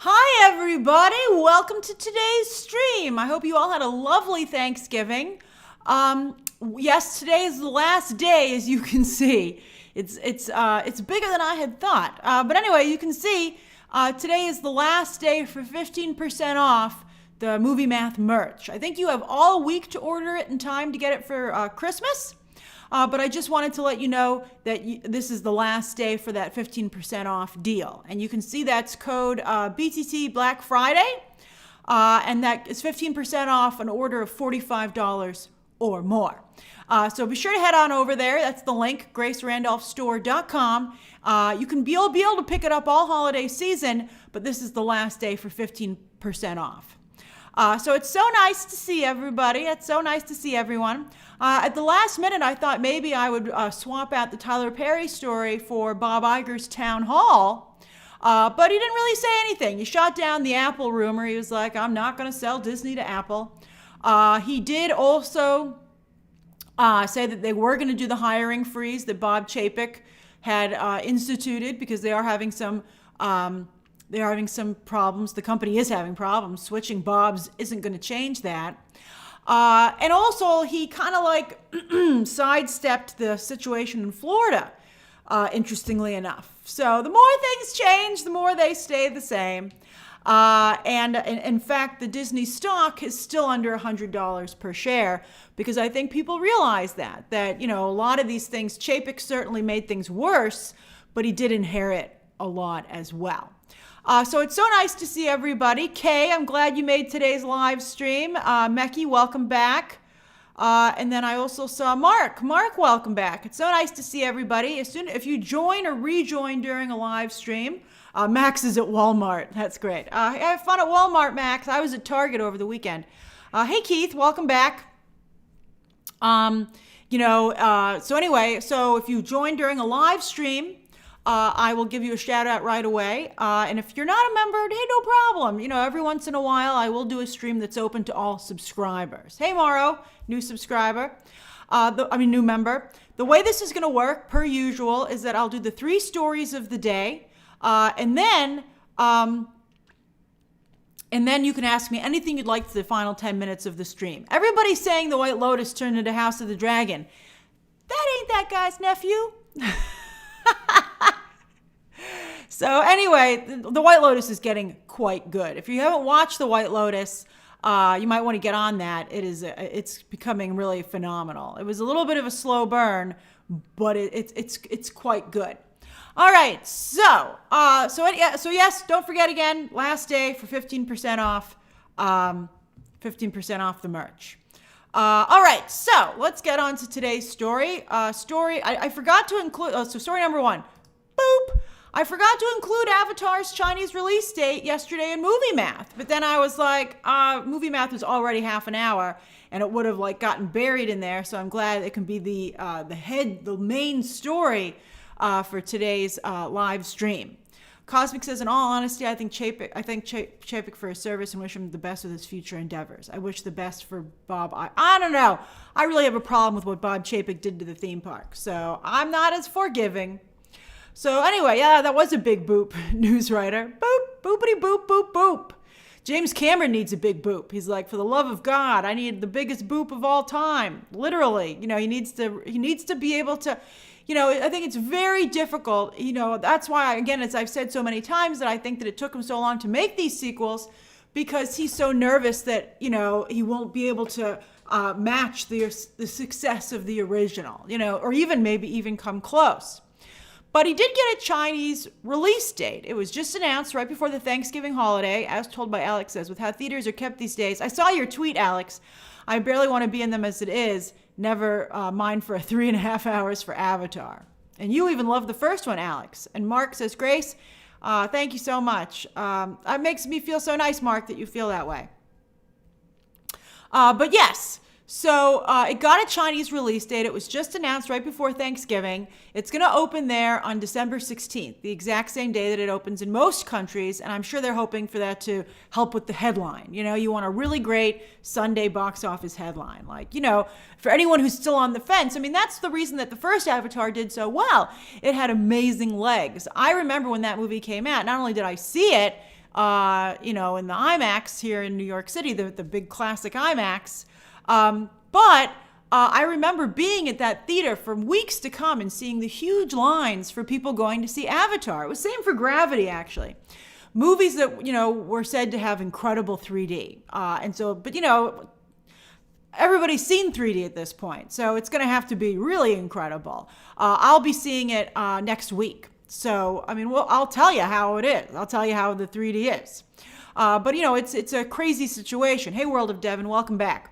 Hi, everybody. Welcome to today's stream. I hope you all had a lovely Thanksgiving. Yes, today is the last day, as you can see. It's bigger than I had thought. But anyway, you can see today is the last day for 15% off the Movie Math merch. I think you have all week to order it in time to get it for Christmas. But I just wanted to let you know that this is the last day for that 15% off deal. And you can see that's code BTT Black Friday. And that is 15% off an order of $45 or more. So be sure to head on over there. That's the link, GraceRandolphStore.com. You'll be able to pick it up all holiday season, but this is the last day for 15% off. So it's so nice to see everybody. It's so nice to see everyone. At the last minute, I thought maybe I would swap out the Tyler Perry story for Bob Iger's town hall. But he didn't really say anything. He shot down the Apple rumor. He was like, I'm not going to sell Disney to Apple. He did also say that they were going to do the hiring freeze that Bob Chapek had instituted because they are having some problems. The company is having problems. Switching Bob's isn't going to change that. And also, he kind of like sidestepped the situation in Florida, interestingly enough. So the more things change, the more they stay the same. And in fact, the Disney stock is still under $100 per share because I think people realize that, a lot of these things, Chapek certainly made things worse, but he did inherit a lot as well. So it's so nice to see everybody. Kay, I'm glad you made today's live stream. Meki, welcome back. And then I also saw Mark. Mark, welcome back. It's so nice to see everybody. If you join or rejoin during a live stream, Max is at Walmart. That's great. I have fun at Walmart, Max. I was at Target over the weekend. Hey, Keith, welcome back. So if you join during a live stream, I will give you a shout out right away. And if you're not a member, hey, no problem. Every once in a while, I will do a stream that's open to all subscribers. Hey, Morrow, new subscriber. New member. The way this is going to work, per usual, is that I'll do the 3 stories of the day. And then you can ask me anything you'd like for the final 10 minutes of the stream. Everybody's saying the White Lotus turned into House of the Dragon. That ain't that guy's nephew. So anyway, the White Lotus is getting quite good. If you haven't watched the White Lotus, you might want to get on that. It's becoming really phenomenal. It was a little bit of a slow burn, but it's quite good. All right, so yes, don't forget again, last day for 15% off, 15% off the merch. All right, so let's get on to today's story. I forgot to include, so story number 1, boop. I forgot to include Avatar's Chinese release date yesterday in Movie Math, but then I was like, Movie Math was already half an hour, and it would have gotten buried in there. So I'm glad it can be the main story for today's live stream. Cosmic says, in all honesty, I thank Chapek for his service and wish him the best with his future endeavors. I wish the best for Bob. I don't know. I really have a problem with what Bob Chapek did to the theme park, so I'm not as forgiving. So anyway, yeah, that was a big boop, news writer. Boop, boopity boop, boop, boop. James Cameron needs a big boop. He's like, for the love of God, I need the biggest boop of all time. Literally, he needs to be able to, I think it's very difficult. That's why, again, as I've said so many times, that I think that it took him so long to make these sequels, because he's so nervous that, he won't be able to match the success of the original, or even come close. But he did get a Chinese release date. It was just announced right before the Thanksgiving holiday, as told by Alex says, with how theaters are kept these days. I saw your tweet, Alex. I barely want to be in them as it is. Never mind for 3.5 hours for Avatar. And you even love the first one, Alex. And Mark says, Grace, thank you so much. It makes me feel so nice, Mark, that you feel that way. But yes. So it got a Chinese release date. It was just announced right before Thanksgiving. It's going to open there on December 16th, the exact same day that it opens in most countries. And I'm sure they're hoping for that to help with the headline. You want a really great Sunday box office headline. For anyone who's still on the fence, that's the reason that the first Avatar did so well. It had amazing legs. I remember when that movie came out, not only did I see it, in the IMAX here in New York City, the big classic IMAX. But I remember being at that theater for weeks to come and seeing the huge lines for people going to see Avatar. It was the same for Gravity, actually. Movies that, were said to have incredible 3D. Everybody's seen 3D at this point, so it's going to have to be really incredible. I'll be seeing it next week. So, I'll tell you how it is. I'll tell you how the 3D is. But it's a crazy situation. Hey, World of Devon, welcome back.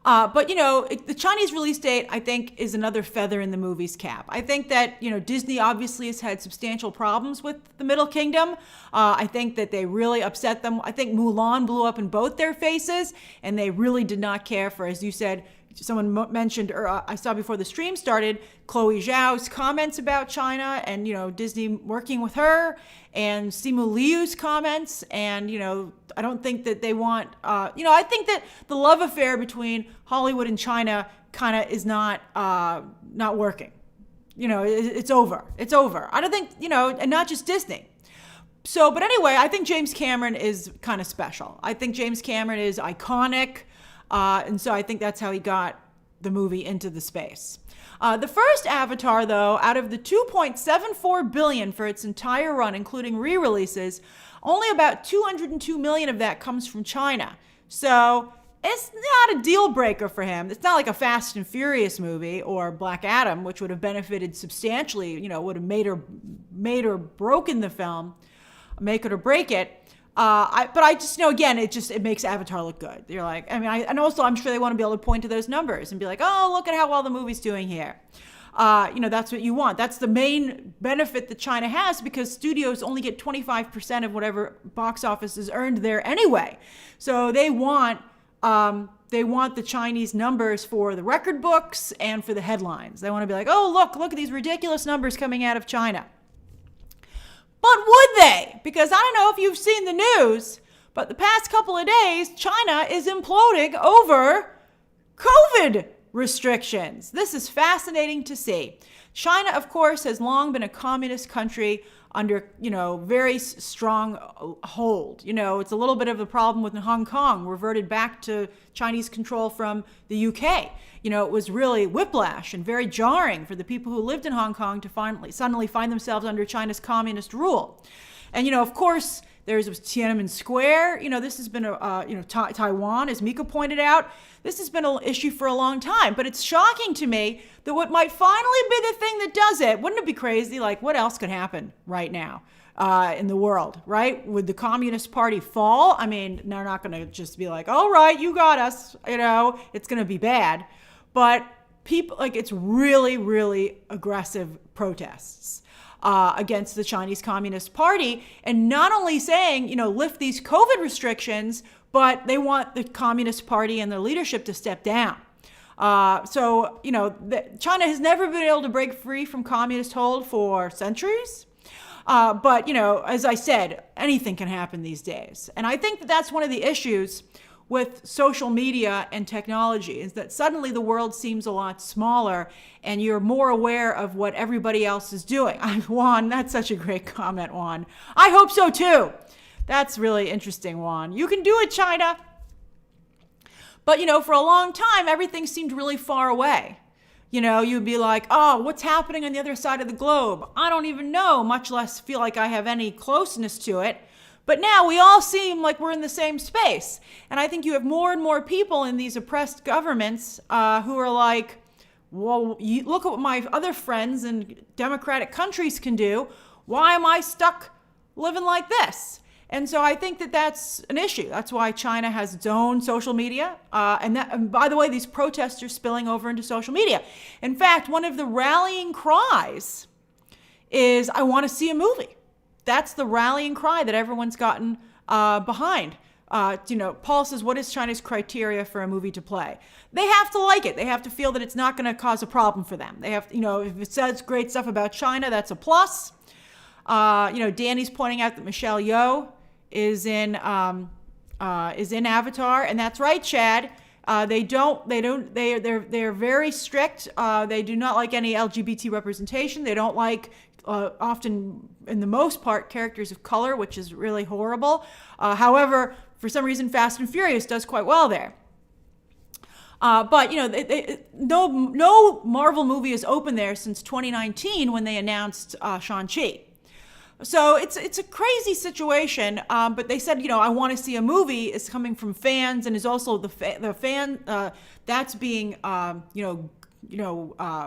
But the Chinese release date, I think, is another feather in the movie's cap. I think that, Disney obviously has had substantial problems with the Middle Kingdom. I think that they really upset them. I think Mulan blew up in both their faces, and they really did not care for, as you said, someone mentioned, or I saw before the stream started, Chloe Zhao's comments about China and, Disney working with her, and Simu Liu's comments. And, I don't think that they want, I think that the love affair between Hollywood and China kind of is not working. It's over. It's over. I don't think, and not just Disney. So, but anyway, I think James Cameron is kind of special. I think James Cameron is iconic. And so I think that's how he got the movie into the space. The first Avatar, though, out of the $2.74 billion for its entire run, including re-releases, only about $202 million of that comes from China. So it's not a deal breaker for him. It's not like a Fast and Furious movie or Black Adam, which would have benefited substantially, would have made or broken the film, make it or break it. But I just again, it makes Avatar look good. You're like, and also I'm sure they want to be able to point to those numbers and be like, oh, look at how well the movie's doing here. That's what you want. That's the main benefit that China has, because studios only get 25% of whatever box office is earned there anyway. So they want the Chinese numbers for the record books and for the headlines. They want to be like, oh, look at these ridiculous numbers coming out of China. But would they? Because I don't know if you've seen the news, but the past couple of days, China is imploding over COVID restrictions. This is fascinating to see. China, of course, has long been a communist country under, very strong hold. It's a little bit of the problem with Hong Kong, reverted back to Chinese control from the UK. It was really whiplash and very jarring for the people who lived in Hong Kong to suddenly find themselves under China's communist rule. And, of course, there's Tiananmen Square. This has been Taiwan, as Mika pointed out. This has been an issue for a long time. But it's shocking to me that what might finally be the thing that does it, wouldn't it be crazy? Like, what else could happen right now in the world, right? Would the Communist Party fall? They're not going to just be like, all right, you got us. It's going to be bad. But people, it's really, really aggressive protests against the Chinese Communist Party. And not only saying, lift these COVID restrictions, but they want the Communist Party and their leadership to step down. China has never been able to break free from communist hold for centuries. But as I said, anything can happen these days. And I think that that's one of the issues with social media and technology, is that suddenly the world seems a lot smaller and you're more aware of what everybody else is doing. Juan, that's such a great comment, Juan. I hope so too. That's really interesting, Juan. You can do it, China. But, for a long time, everything seemed really far away. You'd be like, oh, what's happening on the other side of the globe? I don't even know, much less feel like I have any closeness to it. But now we all seem like we're in the same space. And I think you have more and more people in these oppressed governments who are like, well, look at what my other friends in democratic countries can do. Why am I stuck living like this? And so I think that that's an issue. That's why China has its own social media. And by the way, these protests are spilling over into social media. In fact, one of the rallying cries is, I want to see a movie. That's the rallying cry that everyone's gotten behind. Paul says, what is China's criteria for a movie to play? They have to like it. They have to feel that it's not going to cause a problem for them. They have, if it says great stuff about China, that's a plus. Danny's pointing out that Michelle Yeoh is in Avatar, and that's right, Chad. They're very strict. They do not like any LGBT representation. They don't like often, in the most part, characters of color, which is really horrible. However, for some reason, Fast and Furious does quite well there. But no Marvel movie has opened there since 2019 when they announced Shang-Chi. So it's a crazy situation. But they said, I want to see a movie is coming from fans, and is also the fan that's being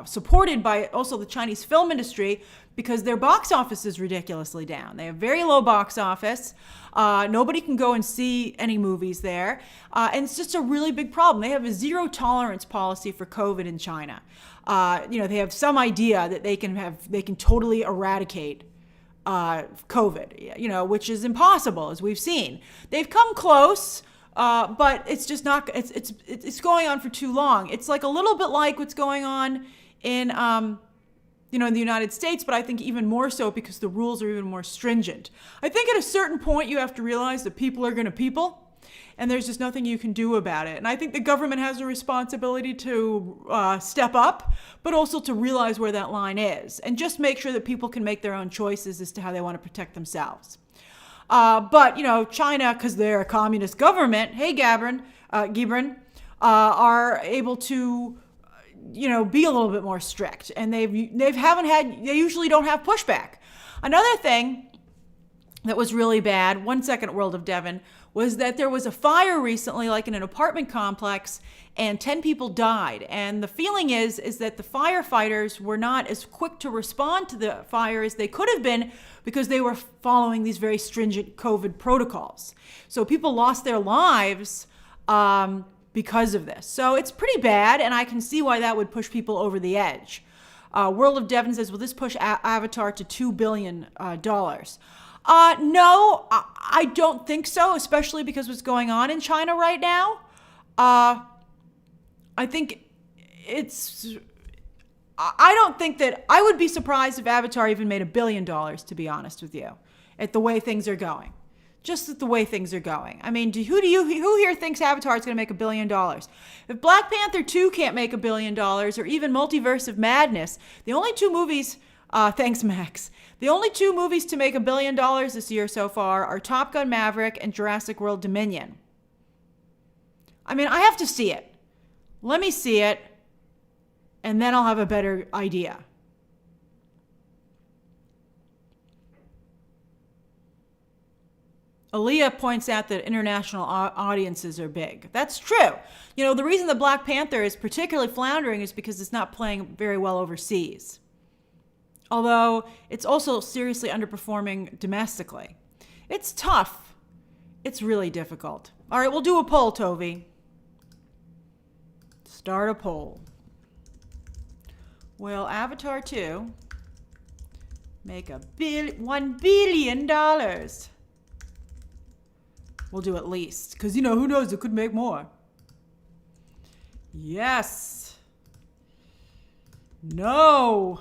supported by also the Chinese film industry, because their box office is ridiculously down. They have very low box office. Nobody can go and see any movies there. And it's just a really big problem. They have a zero tolerance policy for COVID in China. They have some idea that they can totally eradicate COVID, which is impossible, as we've seen. They've come close. But it's just not. It's going on for too long. It's like a little bit like what's going on in in the United States, but I think even more so because the rules are even more stringent. I think at a certain point you have to realize that people are going to people, and there's just nothing you can do about it. And I think the government has a responsibility to step up, but also to realize where that line is, and just make sure that people can make their own choices as to how they want to protect themselves. But China, because they're a communist government, hey, Gibran, are able to, be a little bit more strict, and they usually don't have pushback. Another thing that was really bad, 1 second, World of Devon, was that there was a fire recently, like in an apartment complex, and 10 people died. And the feeling is that the firefighters were not as quick to respond to the fire as they could have been, because they were following these very stringent COVID protocols. So people lost their lives because of this. So it's pretty bad, and I can see why that would push people over the edge. World of Devon says, will this push Avatar to $2 billion? No, I don't think so, especially because what's going on in China right now. I think I don't think that, I would be surprised if Avatar even made $1 billion, to be honest with you, at the way things are going. Just at the way things are going. I mean, who here thinks Avatar is going to make $1 billion? If Black Panther 2 can't make $1 billion, or even Multiverse of Madness, the only two movies, thanks Max, the only two movies to make $1 billion this year so far are Top Gun Maverick and Jurassic World Dominion. I mean, I have to see it. Let me see it, and then I'll have a better idea. Aaliyah points out that international audiences are big. That's true. The reason the Black Panther is particularly floundering is because it's not playing very well overseas. Although it's also seriously underperforming domestically. It's tough. It's really difficult. All right, we'll do a poll, Tovi. Start a poll. Will Avatar 2 make $1 billion? We'll do at least, because who knows, it could make more. Yes. No.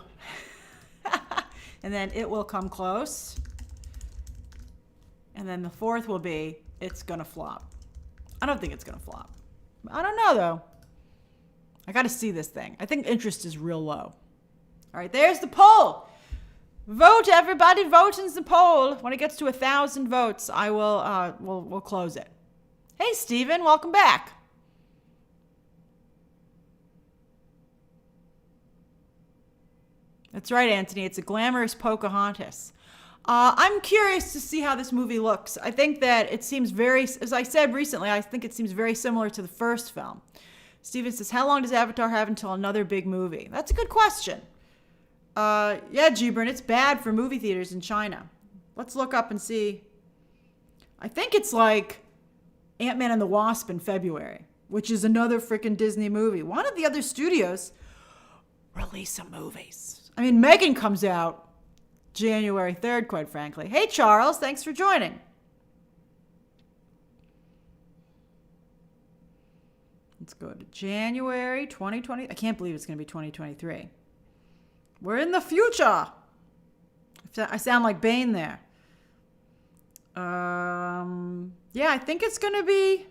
And then it will come close. And then the fourth will be, it's gonna flop. I don't think it's gonna flop. I don't know though. I gotta see this thing. I think interest is real low. All right, there's the poll. Vote, everybody, vote in the poll. When it gets to 1,000 votes, I will we'll close it. Hey, Steven, welcome back. That's right, Anthony. It's a glamorous Pocahontas. I'm curious to see how this movie looks. I think that it seems very, as I said recently, I think it seems very similar to the first film. Steven says, how long does Avatar have until another big movie? That's a good question. Yeah, Gibran, it's bad for movie theaters in China. Let's look up and see. I think it's like Ant-Man and the Wasp in February, which is another freaking Disney movie. Why don't the other studios release some movies? I mean, Megan comes out January 3rd, quite frankly. Hey, Charles, thanks for joining. Let's go to January 2020. I can't believe it's going to be 2023. We're in the future. I sound like Bane there. Yeah, I think it's going to be...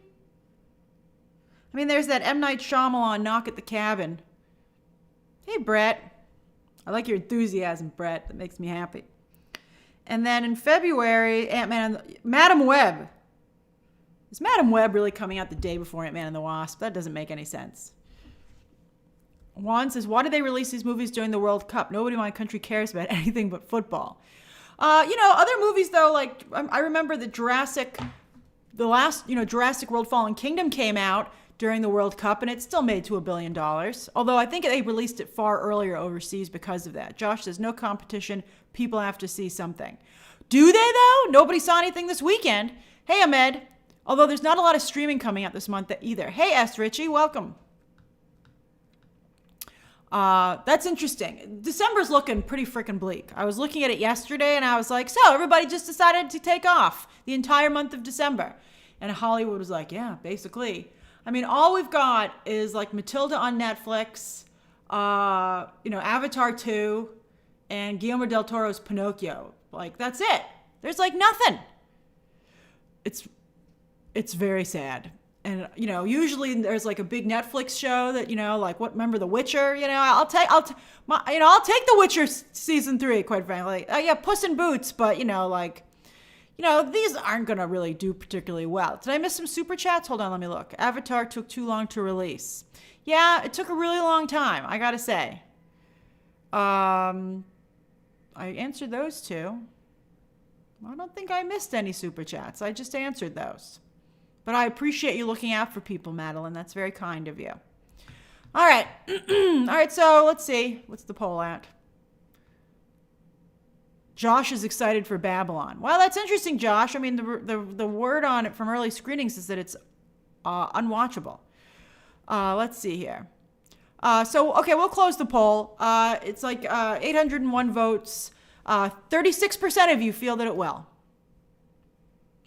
I mean, there's that M. Night Shyamalan Knock at the Cabin. Hey, Brett. I like your enthusiasm, Brett. That makes me happy. And then in February, Madam Web. Is Madam Web really coming out the day before Ant-Man and the Wasp? That doesn't make any sense. Juan says, why do they release these movies during the World Cup? Nobody in my country cares about anything but football. Other movies, though, like I remember Jurassic World Fallen Kingdom came out during the World Cup, and it still made to $1 billion. Although I think they released it far earlier overseas because of that. Josh says, no competition. People have to see something. Do they, though? Nobody saw anything this weekend. Hey, Ahmed. Although there's not a lot of streaming coming out this month either. Hey, S. Richie, welcome. That's interesting. December's looking pretty freaking bleak. I was looking at it yesterday and I was like, so everybody just decided to take off the entire month of December. And Hollywood was like, yeah, basically. I mean, all we've got is like Matilda on Netflix, Avatar 2, and Guillermo del Toro's Pinocchio. Like, that's it. There's like nothing. It's very sad. And, usually there's like a big Netflix show that, remember The Witcher? I'll take The Witcher season 3, quite frankly. Yeah, Puss in Boots, but, these aren't going to really do particularly well. Did I miss some super chats? Hold on, let me look. Avatar took too long to release. Yeah, it took a really long time, I got to say. I answered those two. I don't think I missed any super chats. I just answered those. But I appreciate you looking out for people, Madeline. That's very kind of you. All right. All right, so let's see. What's the poll at? Josh is excited for Babylon. Well, that's interesting, Josh. I mean, the word on it from early screenings is that it's unwatchable. Let's see here. We'll close the poll. It's like 801 votes. 36% of you feel that it will.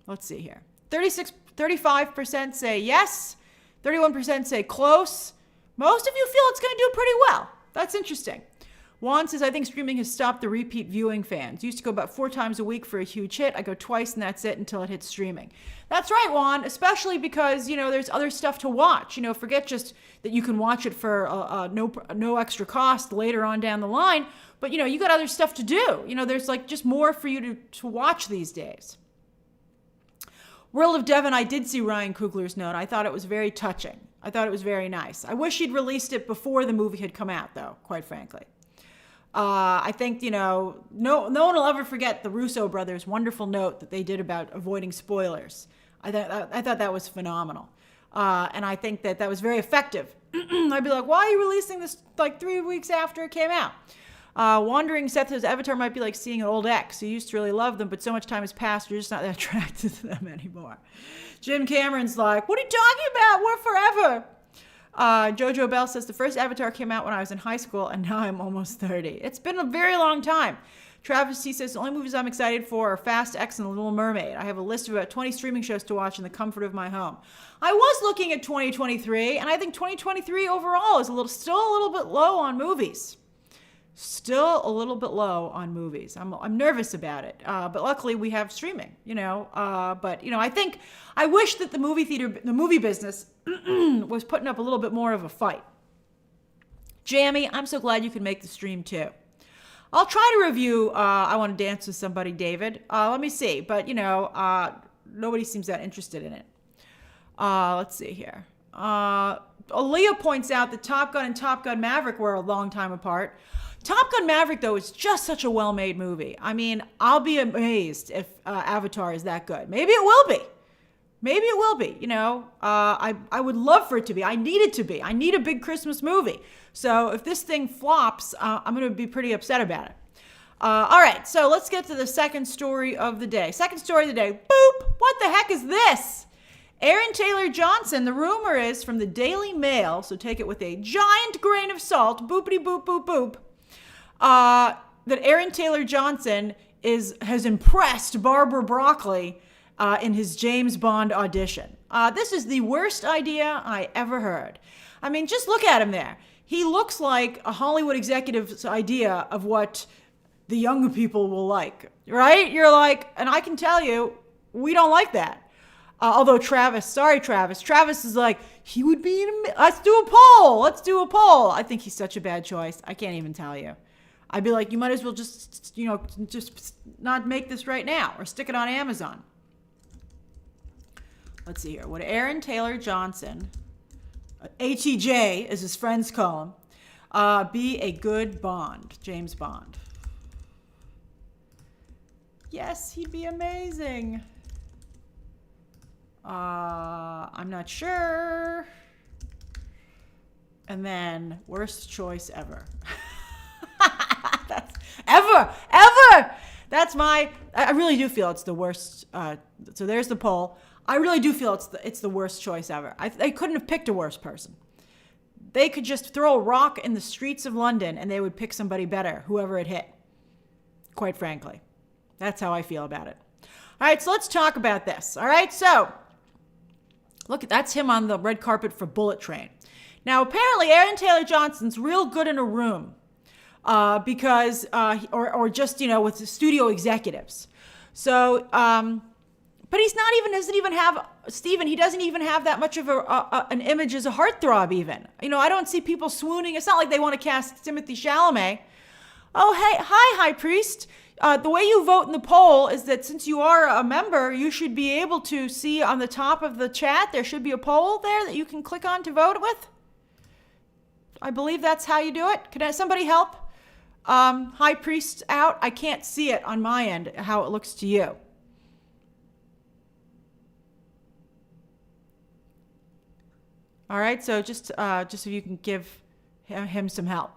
Let's see here. 35% say yes. 31% say close. Most of you feel it's going to do pretty well. That's interesting. Juan says, I think streaming has stopped the repeat viewing fans. Used to go about 4 times a week for a huge hit. I go twice and that's it until it hits streaming. That's right, Juan, especially because, there's other stuff to watch. Forget just that you can watch it for no extra cost later on down the line. But, you got other stuff to do. There's like just more for you to watch these days. World of Devon, I did see Ryan Coogler's note. I thought it was very touching. I thought it was very nice. I wish he'd released it before the movie had come out, though, quite frankly. I think, no one will ever forget the Russo brothers' wonderful note that they did about avoiding spoilers. I thought that was phenomenal. And I think that was very effective. I'd be like, why are you releasing this like 3 weeks after it came out? Wandering Seth says, Avatar might be like seeing an old ex. You used to really love them, but so much time has passed, you're just not that attracted to them anymore. Jim Cameron's like, what are you talking about? We're forever. Jojo Bell says, the first Avatar came out when I was in high school, and now I'm almost 30. It's been a very long time. Travis T says, the only movies I'm excited for are Fast X and The Little Mermaid. I have a list of about 20 streaming shows to watch in the comfort of my home. I was looking at 2023, and I think 2023 overall is still a little bit low on movies. Still a little bit low on movies. I'm nervous about it, but luckily we have streaming. I think I wish that the movie business was putting up a little bit more of a fight. Jamie, I'm so glad you can make the stream too. I'll try to review I Want to Dance with Somebody, David. Let me see, but nobody seems that interested in it. Let's see here. Aaliyah points out that Top Gun and Top Gun Maverick were a long time apart. Top Gun Maverick, though, is just such a well-made movie. I mean, I'll be amazed if Avatar is that good. Maybe it will be. I would love for it to be. I need it to be. I need a big Christmas movie. So if this thing flops, I'm going to be pretty upset about it. All right, so let's get to the second story of the day. Second story of the day. Boop! What the heck is this? Aaron Taylor Johnson, the rumor is from the Daily Mail, so take it with a giant grain of salt, boopity boop boop boop, that Aaron Taylor Johnson has impressed Barbara Broccoli in his James Bond audition. This is the worst idea I ever heard. I mean, just look at him there. He looks like a Hollywood executive's idea of what the younger people will like, right? You're like, and I can tell you, we don't like that. Although Travis is like, he would be let's do a poll. I think he's such a bad choice. I can't even tell you. I'd be like, you might as well just not make this right now or stick it on Amazon. Let's see here. Would Aaron Taylor Johnson, ATJ as his friends call him, be a good Bond, James Bond? Yes, he'd be amazing. I'm not sure. And then worst choice ever. That's ever. That's I really do feel it's the worst. So there's the poll. I really do feel it's the worst choice ever. They couldn't have picked a worse person. They could just throw a rock in the streets of London and they would pick somebody better, whoever it hit. Quite frankly. That's how I feel about it. All right, so let's talk about this. All right, so look, that's him on the red carpet for Bullet Train. Now, apparently, Aaron Taylor Johnson's real good in a room because, or just, with the studio executives. So, but he doesn't even have that much of an image as a heartthrob even. I don't see people swooning. It's not like they want to cast Timothée Chalamet. Oh, hey, hi, High Priest. The way you vote in the poll is that since you are a member, you should be able to see on the top of the chat, there should be a poll there that you can click on to vote with. I believe that's how you do it. Can somebody help? High Priest out. I can't see it on my end, how it looks to you. All right, so just if you can give him some help.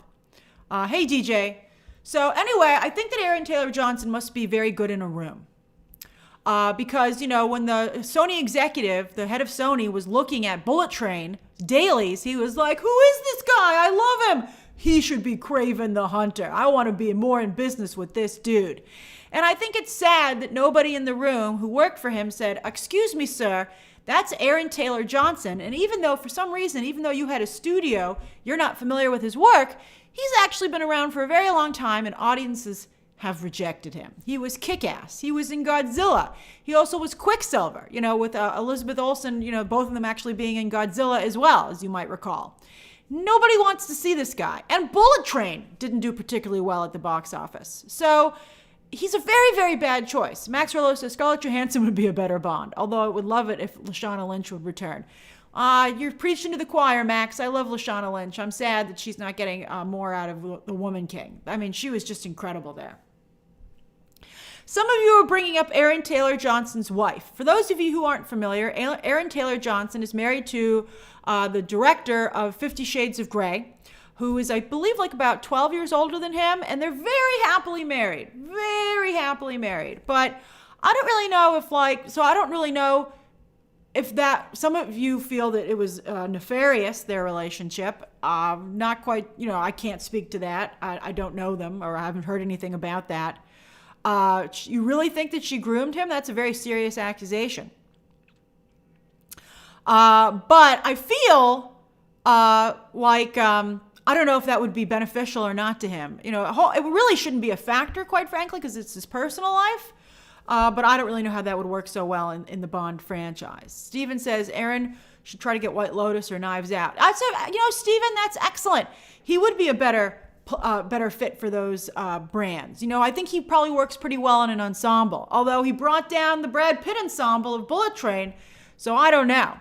Hey, DJ. So anyway, I think that Aaron Taylor Johnson must be very good in a room. Because, when the Sony executive, the head of Sony, was looking at Bullet Train dailies, he was like, who is this guy? I love him. He should be Kraven the Hunter. I want to be more in business with this dude. And I think it's sad that nobody in the room who worked for him said, excuse me, sir, that's Aaron Taylor Johnson. And even though, for some reason, even though you had a studio, you're not familiar with his work, he's actually been around for a very long time and audiences have rejected him. He was Kick-Ass. He was in Godzilla. He also was Quicksilver, with Elizabeth Olsen, both of them actually being in Godzilla as well, as you might recall. Nobody wants to see this guy. And Bullet Train didn't do particularly well at the box office. So he's a very, very bad choice. Max Rolo says Scarlett Johansson would be a better Bond, although I would love it if Lashana Lynch would return. You're preaching to the choir, Max. I love Lashana Lynch. I'm sad that she's not getting more out of The Woman King. I mean, she was just incredible there. Some of you are bringing up Aaron Taylor Johnson's wife. For those of you who aren't familiar, Aaron Taylor Johnson is married to the director of 50 Shades of Grey, who is, I believe, like about 12 years older than him, and they're very happily married. Very happily married. But I don't really know if that, some of you feel that it was nefarious, their relationship. Not quite, I can't speak to that. I don't know them, or I haven't heard anything about that. You really think that she groomed him? That's a very serious accusation. But I feel like I don't know if that would be beneficial or not to him. It really shouldn't be a factor, quite frankly, because it's his personal life. But I don't really know how that would work so well in the Bond franchise. Steven says Aaron should try to get White Lotus or Knives Out. I said, Steven, that's excellent. He would be a better fit for those brands. I think he probably works pretty well in an ensemble, although he brought down the Brad Pitt ensemble of Bullet Train, so I don't know.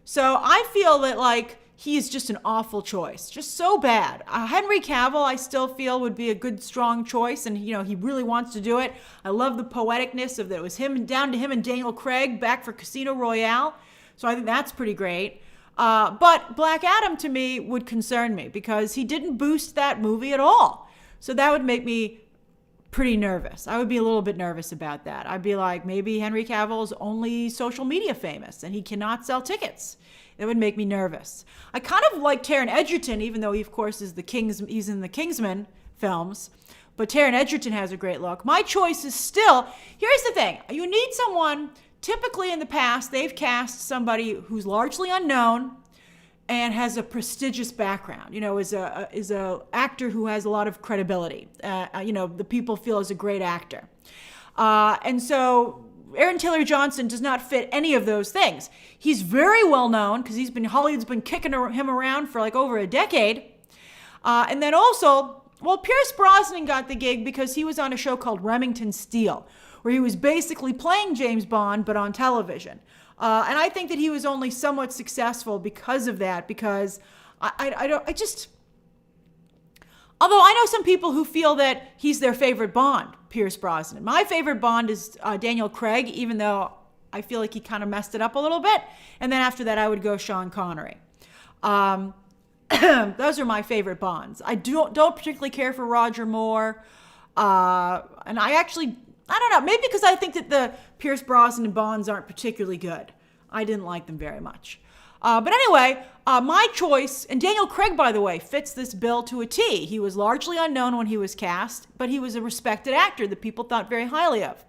So I feel that, he is just an awful choice, just so bad. Henry Cavill, I still feel, would be a good, strong choice, and, he really wants to do it. I love the poeticness of that. It was down to him and Daniel Craig back for Casino Royale, so I think that's pretty great. But Black Adam, to me, would concern me because he didn't boost that movie at all. So that would make me pretty nervous. I would be a little bit nervous about that. I'd be like, maybe Henry Cavill is only social media famous and he cannot sell tickets. It would make me nervous. I kind of like Taron Egerton, even though he, of course, is he's in the Kingsman films. But Taron Egerton has a great look. My choice is still, here's the thing. You need someone. Typically in the past, they've cast somebody who's largely unknown and has a prestigious background, is a actor who has a lot of credibility. The people feel is a great actor. And so Aaron Taylor Johnson does not fit any of those things. He's very well known because Hollywood's been kicking him around for over a decade. And then also, Well, Pierce Brosnan got the gig because he was on a show called Remington Steele, where he was basically playing James Bond, but on television. And I think that he was only somewhat successful because of that, because although I know some people who feel that he's their favorite Bond, Pierce Brosnan. My favorite Bond is Daniel Craig, even though I feel like he kind of messed it up a little bit. And then after that, I would go Sean Connery. Those are my favorite Bonds. I don't particularly care for Roger Moore. And I don't know, maybe because I think that the Pierce Brosnan Bonds aren't particularly good. I didn't like them very much. But anyway, my choice, and Daniel Craig, by the way, fits this bill to a T. He was largely unknown when he was cast, but he was a respected actor that people thought very highly of.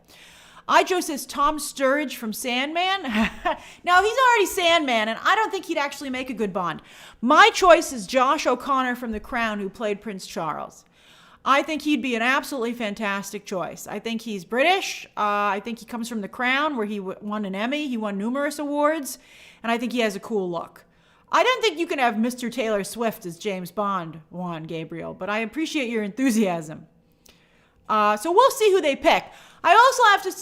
I chose as Tom Sturridge from Sandman. Now, he's already Sandman, and I don't think he'd actually make a good Bond. My choice is Josh O'Connor from The Crown, who played Prince Charles. I think he'd be an absolutely fantastic choice. I think he's British. I think he comes from The Crown, where he won an Emmy. He won numerous awards, and I think he has a cool look. I don't think you can have Mr. Taylor Swift as James Bond, Juan Gabriel, but I appreciate your enthusiasm. So we'll see who they pick. I also have to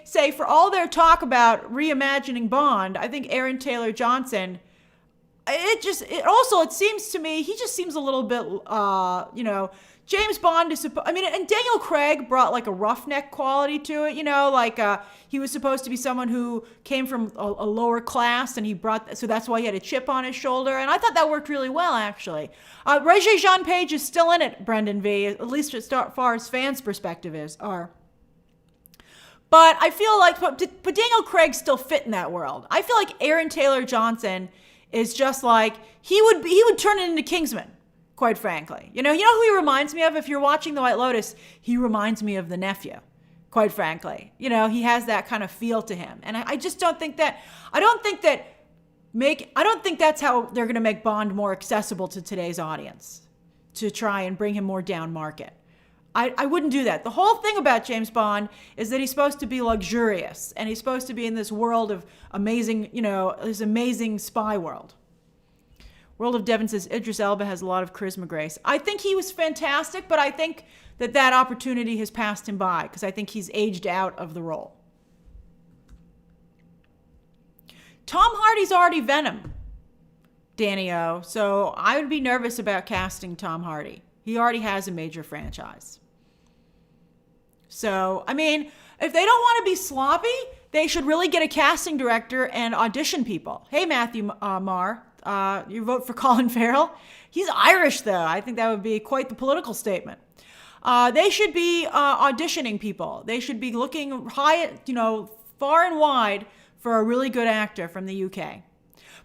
say, for all their talk about reimagining Bond, I think Aaron Taylor Johnson, it seems to me, he just seems a little bit, James Bond is and Daniel Craig brought like a roughneck quality to it, he was supposed to be someone who came from a lower class, and so that's why he had a chip on his shoulder, and I thought that worked really well, actually. Regé-Jean Page is still in it, Brendan V, at least as far as fans' perspective are. But I feel like, but Daniel Craig still fit in that world. I feel like Aaron Taylor Johnson is just like, he would turn it into Kingsman, quite frankly. You know who he reminds me of? If you're watching The White Lotus, he reminds me of the nephew, quite frankly. He has that kind of feel to him. And I just don't think that, I don't think that's how they're going to make Bond more accessible to today's audience, to try and bring him more down market. I wouldn't do that. The whole thing about James Bond is that he's supposed to be luxurious, and he's supposed to be in this world of amazing, this amazing spy world. World of Devon says Idris Elba has a lot of charisma, Grace. I think he was fantastic, but I think that opportunity has passed him by, because I think he's aged out of the role. Tom Hardy's already Venom, Danny O, so I would be nervous about casting Tom Hardy. He already has a major franchise. So, if they don't want to be sloppy, they should really get a casting director and audition people. Hey, Matthew Marr, you vote for Colin Farrell? He's Irish, though. I think that would be quite the political statement. They should be auditioning people. They should be looking far and wide for a really good actor from the UK.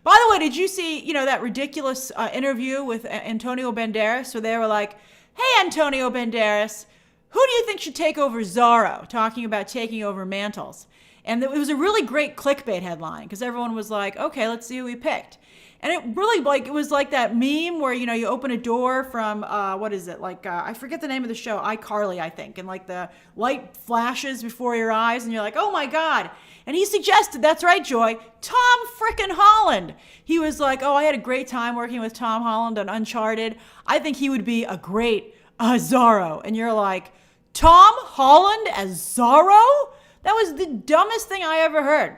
By the way, did you see, that ridiculous interview with Antonio Banderas, where they were like, hey, Antonio Banderas, who do you think should take over Zorro? Talking about taking over mantles. And it was a really great clickbait headline, because everyone was like, okay, let's see who we picked. And it really, it was like that meme where, you open a door from, what is it? I forget the name of the show, iCarly, I think. And the light flashes before your eyes, and you're like, oh my God. And he suggested, that's right, Joy, Tom frickin' Holland. He was like, oh, I had a great time working with Tom Holland on Uncharted. I think he would be a great Zorro. And you're like, Tom Holland as Zorro? That was the dumbest thing I ever heard.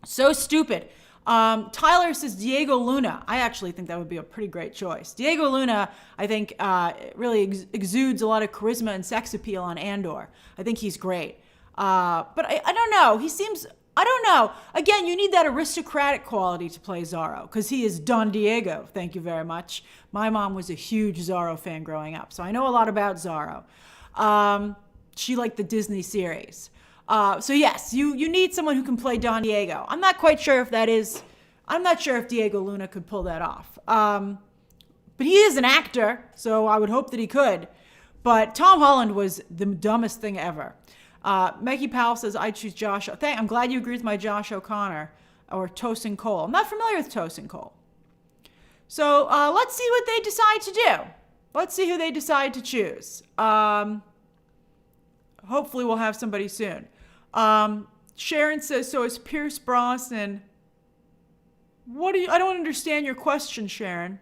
So stupid. Tyler says Diego Luna. I actually think that would be a pretty great choice. Diego Luna, I think, really exudes a lot of charisma and sex appeal on Andor. I think he's great. But I don't know. I don't know. Again, you need that aristocratic quality to play Zorro, because he is Don Diego. Thank you very much. My mom was a huge Zorro fan growing up, so I know a lot about Zorro. She liked the Disney series. So yes, you need someone who can play Don Diego. I'm not sure if Diego Luna could pull that off. But he is an actor, so I would hope that he could. But Tom Holland was the dumbest thing ever. Maggie Powell says, I choose Josh. I'm glad you agree with my Josh O'Connor or Tosin Cole. I'm not familiar with Tosin Cole. So let's see what they decide to do. Let's see who they decide to choose. Hopefully we'll have somebody soon. Sharon says, so is Pierce Brosnan. I don't understand your question, Sharon.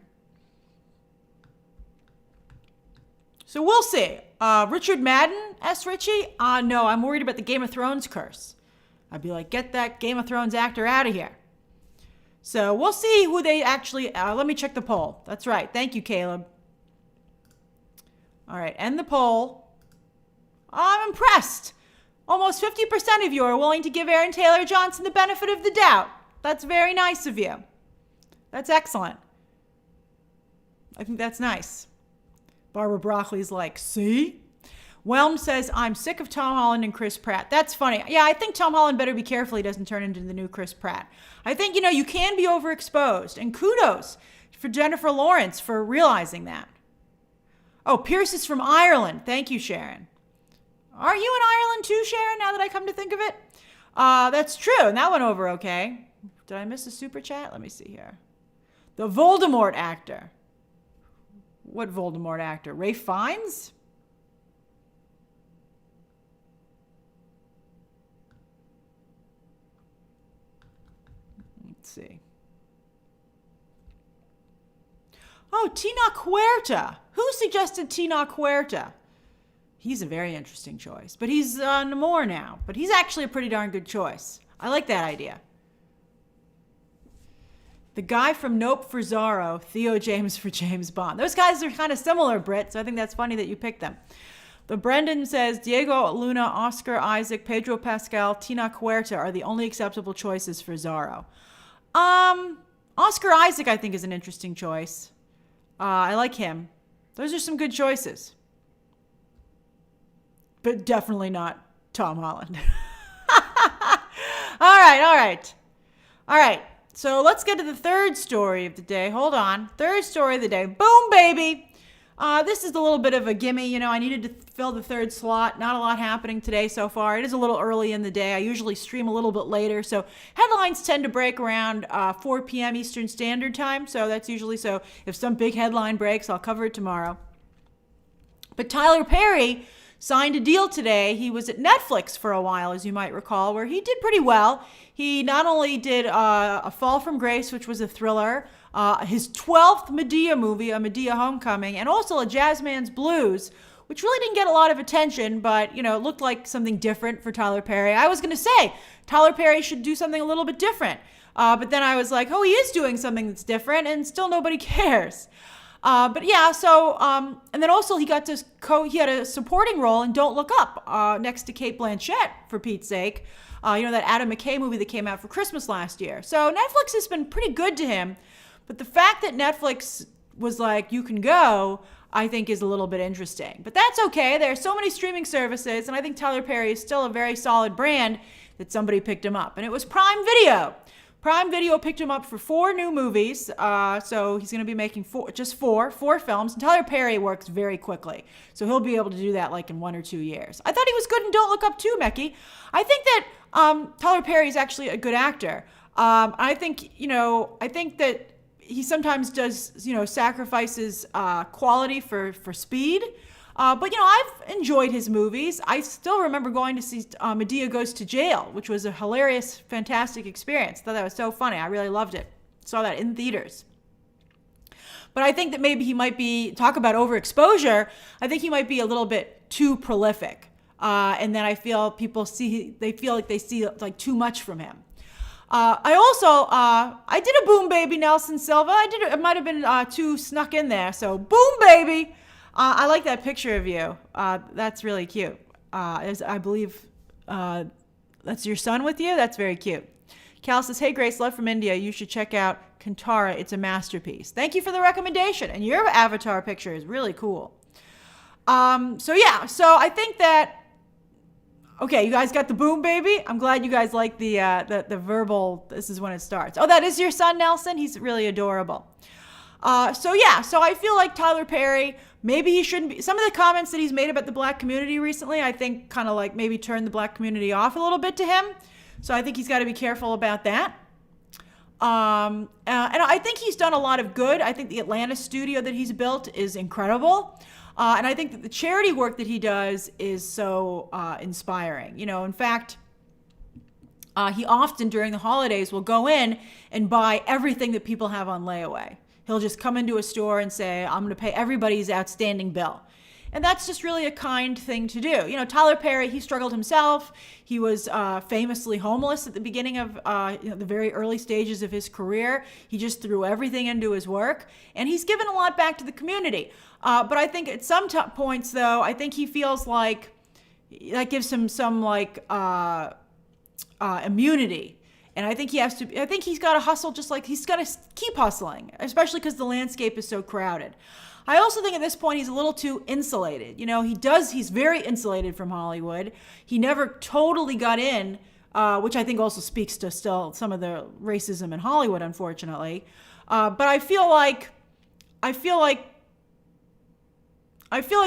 So we'll see. Richard Madden, S. Richie? No, I'm worried about the Game of Thrones curse. I'd be like, get that Game of Thrones actor out of here. So we'll see who they actually, let me check the poll. That's right. Thank you, Caleb. All right, end the poll. I'm impressed. Almost 50% of you are willing to give Aaron Taylor Johnson the benefit of the doubt. That's very nice of you. That's excellent. I think that's nice. Barbara Broccoli's like, see? Whelm says, I'm sick of Tom Holland and Chris Pratt. That's funny. Yeah, I think Tom Holland better be careful he doesn't turn into the new Chris Pratt. I think, you can be overexposed. And kudos for Jennifer Lawrence for realizing that. Oh, Pierce is from Ireland. Thank you, Sharon. Are you in Ireland too, Sharon, now that I come to think of it? That's true, and that went over okay. Did I miss a super chat? Let me see here. The Voldemort actor. What Voldemort actor? Ralph Fiennes? Let's see. Oh, Tenoch Huerta. Who suggested Tenoch Huerta? He's a very interesting choice, but he's Namor now. But he's actually a pretty darn good choice. I like that idea. The guy from Nope for Zorro, Theo James for James Bond. Those guys are kind of similar, Britt, so I think that's funny that you picked them. The Brendan says, Diego Luna, Oscar Isaac, Pedro Pascal, Tenoch Huerta are the only acceptable choices for Zorro. Oscar Isaac, I think, is an interesting choice. I like him. Those are some good choices. But definitely not Tom Holland. All right. So let's get to the third story of the day. Hold on. Third story of the day. Boom, baby. This is a little bit of a gimme. I needed to fill the third slot. Not a lot happening today so far. It is a little early in the day. I usually stream a little bit later. So headlines tend to break around 4 p.m. Eastern Standard Time. So that's usually so. If some big headline breaks, I'll cover it tomorrow. But Tyler Perry signed a deal today. He was at Netflix for a while, as you might recall, where he did pretty well. He not only did A Fall from Grace, which was a thriller, his 12th Madea movie, A Madea Homecoming, and also A Jazzman's Blues, which really didn't get a lot of attention, but, it looked like something different for Tyler Perry. I was going to say, Tyler Perry should do something a little bit different. But then I was like, oh, he is doing something that's different, and still nobody cares. But yeah, so, and then also he had a supporting role in Don't Look Up, next to Cate Blanchett, for Pete's sake. That Adam McKay movie that came out for Christmas last year. So Netflix has been pretty good to him, but the fact that Netflix was like, you can go, I think is a little bit interesting. But that's okay. There are so many streaming services, and I think Tyler Perry is still a very solid brand that somebody picked him up. And it was Prime Video. Prime Video picked him up for 4 new movies, so he's going to be making four films. And Tyler Perry works very quickly, so he'll be able to do that like in 1 or 2 years. I thought he was good in Don't Look Up too, Mecky. I think that Tyler Perry is actually a good actor. I think that he sometimes does, sacrifices quality for speed. But I've enjoyed his movies. I still remember going to see Madea Goes to Jail, which was a hilarious, fantastic experience. Thought that was so funny. I really loved it. Saw that in theaters. But I think that maybe he might be, talk about overexposure, I think he might be a little bit too prolific. And then I feel they feel like they see like too much from him. I did a Boom Baby Nelson Silva. It might have been too snuck in there. So Boom Baby. I like that picture of you. That's really cute. I believe that's your son with you. That's very cute. Cal says, hey, Grace, love from India. You should check out Kantara. It's a masterpiece. Thank you for the recommendation. And your avatar picture is really cool. So I think that, okay, you guys got the Boom Baby. I'm glad you guys like the verbal, this is when it starts. Oh, that is your son, Nelson? He's really adorable. So I feel like Tyler Perry, maybe he shouldn't be. Some of the comments that he's made about the black community recently, I think kind of like maybe turned the black community off a little bit to him. So I think he's got to be careful about that. And I think he's done a lot of good. I think the Atlanta studio that he's built is incredible. And I think that the charity work that he does is so inspiring. In fact, he often during the holidays will go in and buy everything that people have on layaway. He'll just come into a store and say, I'm going to pay everybody's outstanding bill. And that's just really a kind thing to do. Tyler Perry, he struggled himself. He was famously homeless at the beginning of the very early stages of his career. He just threw everything into his work, and he's given a lot back to the community. But I think at some points, though, I think he feels like that gives him some immunity. And I think I think he's got to hustle, just like he's got to keep hustling, especially because the landscape is so crowded. I also think at this point he's a little too insulated. He's very insulated from Hollywood. He never totally got in, which I think also speaks to still some of the racism in Hollywood, unfortunately. But I feel like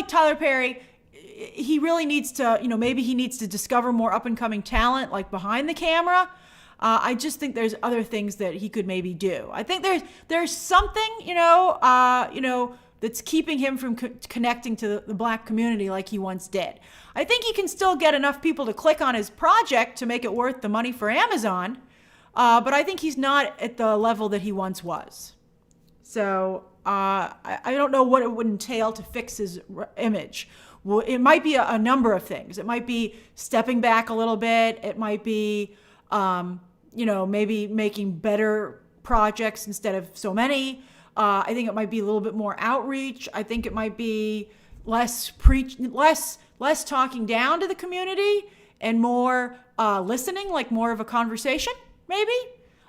Tyler Perry, he really needs to, maybe he needs to discover more up and coming talent, like behind the camera. I just think there's other things that he could maybe do. I think there's something, that's keeping him from connecting to the Black community like he once did. I think he can still get enough people to click on his project to make it worth the money for Amazon, but I think he's not at the level that he once was. So I don't know what it would entail to fix his image. Well, it might be a number of things. It might be stepping back a little bit. It might be, maybe making better projects instead of so many. I think it might be a little bit more outreach. I think it might be less talking down to the community and more listening, like more of a conversation, maybe.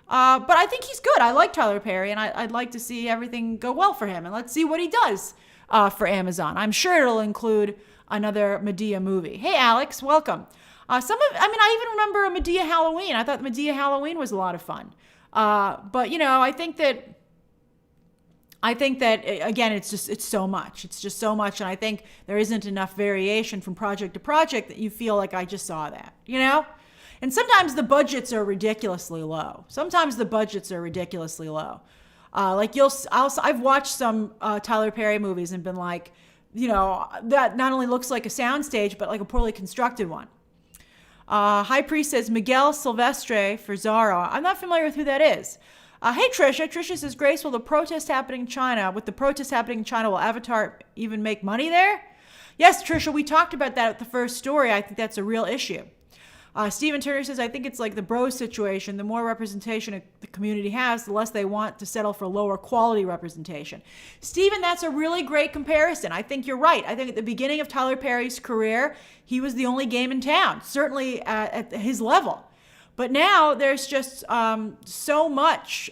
But I think he's good. I like Tyler Perry, and I'd like to see everything go well for him. And let's see what he does for Amazon. I'm sure it'll include another Madea movie. Hey, Alex, welcome. I even remember a Madea Halloween. I thought Madea Halloween was a lot of fun. But I think that again, it's so much. It's just so much. And I think there isn't enough variation from project to project that you feel like I just saw that, And sometimes the budgets are ridiculously low. I've watched some Tyler Perry movies and been like, that not only looks like a soundstage, but like a poorly constructed one. High Priest says Miguel Silvestre for Zorro. I'm not familiar with who that is. Hey, Trisha. Trisha says, Grace, will the protest happening in China, will Avatar even make money there? Yes, Trisha, we talked about that at the first story. I think that's a real issue. Stephen Turner says, I think it's like the bros situation. The more representation the community has, the less they want to settle for lower quality representation. Stephen, that's a really great comparison. I think you're right. I think at the beginning of Tyler Perry's career, he was the only game in town, certainly at his level. But now there's just so much,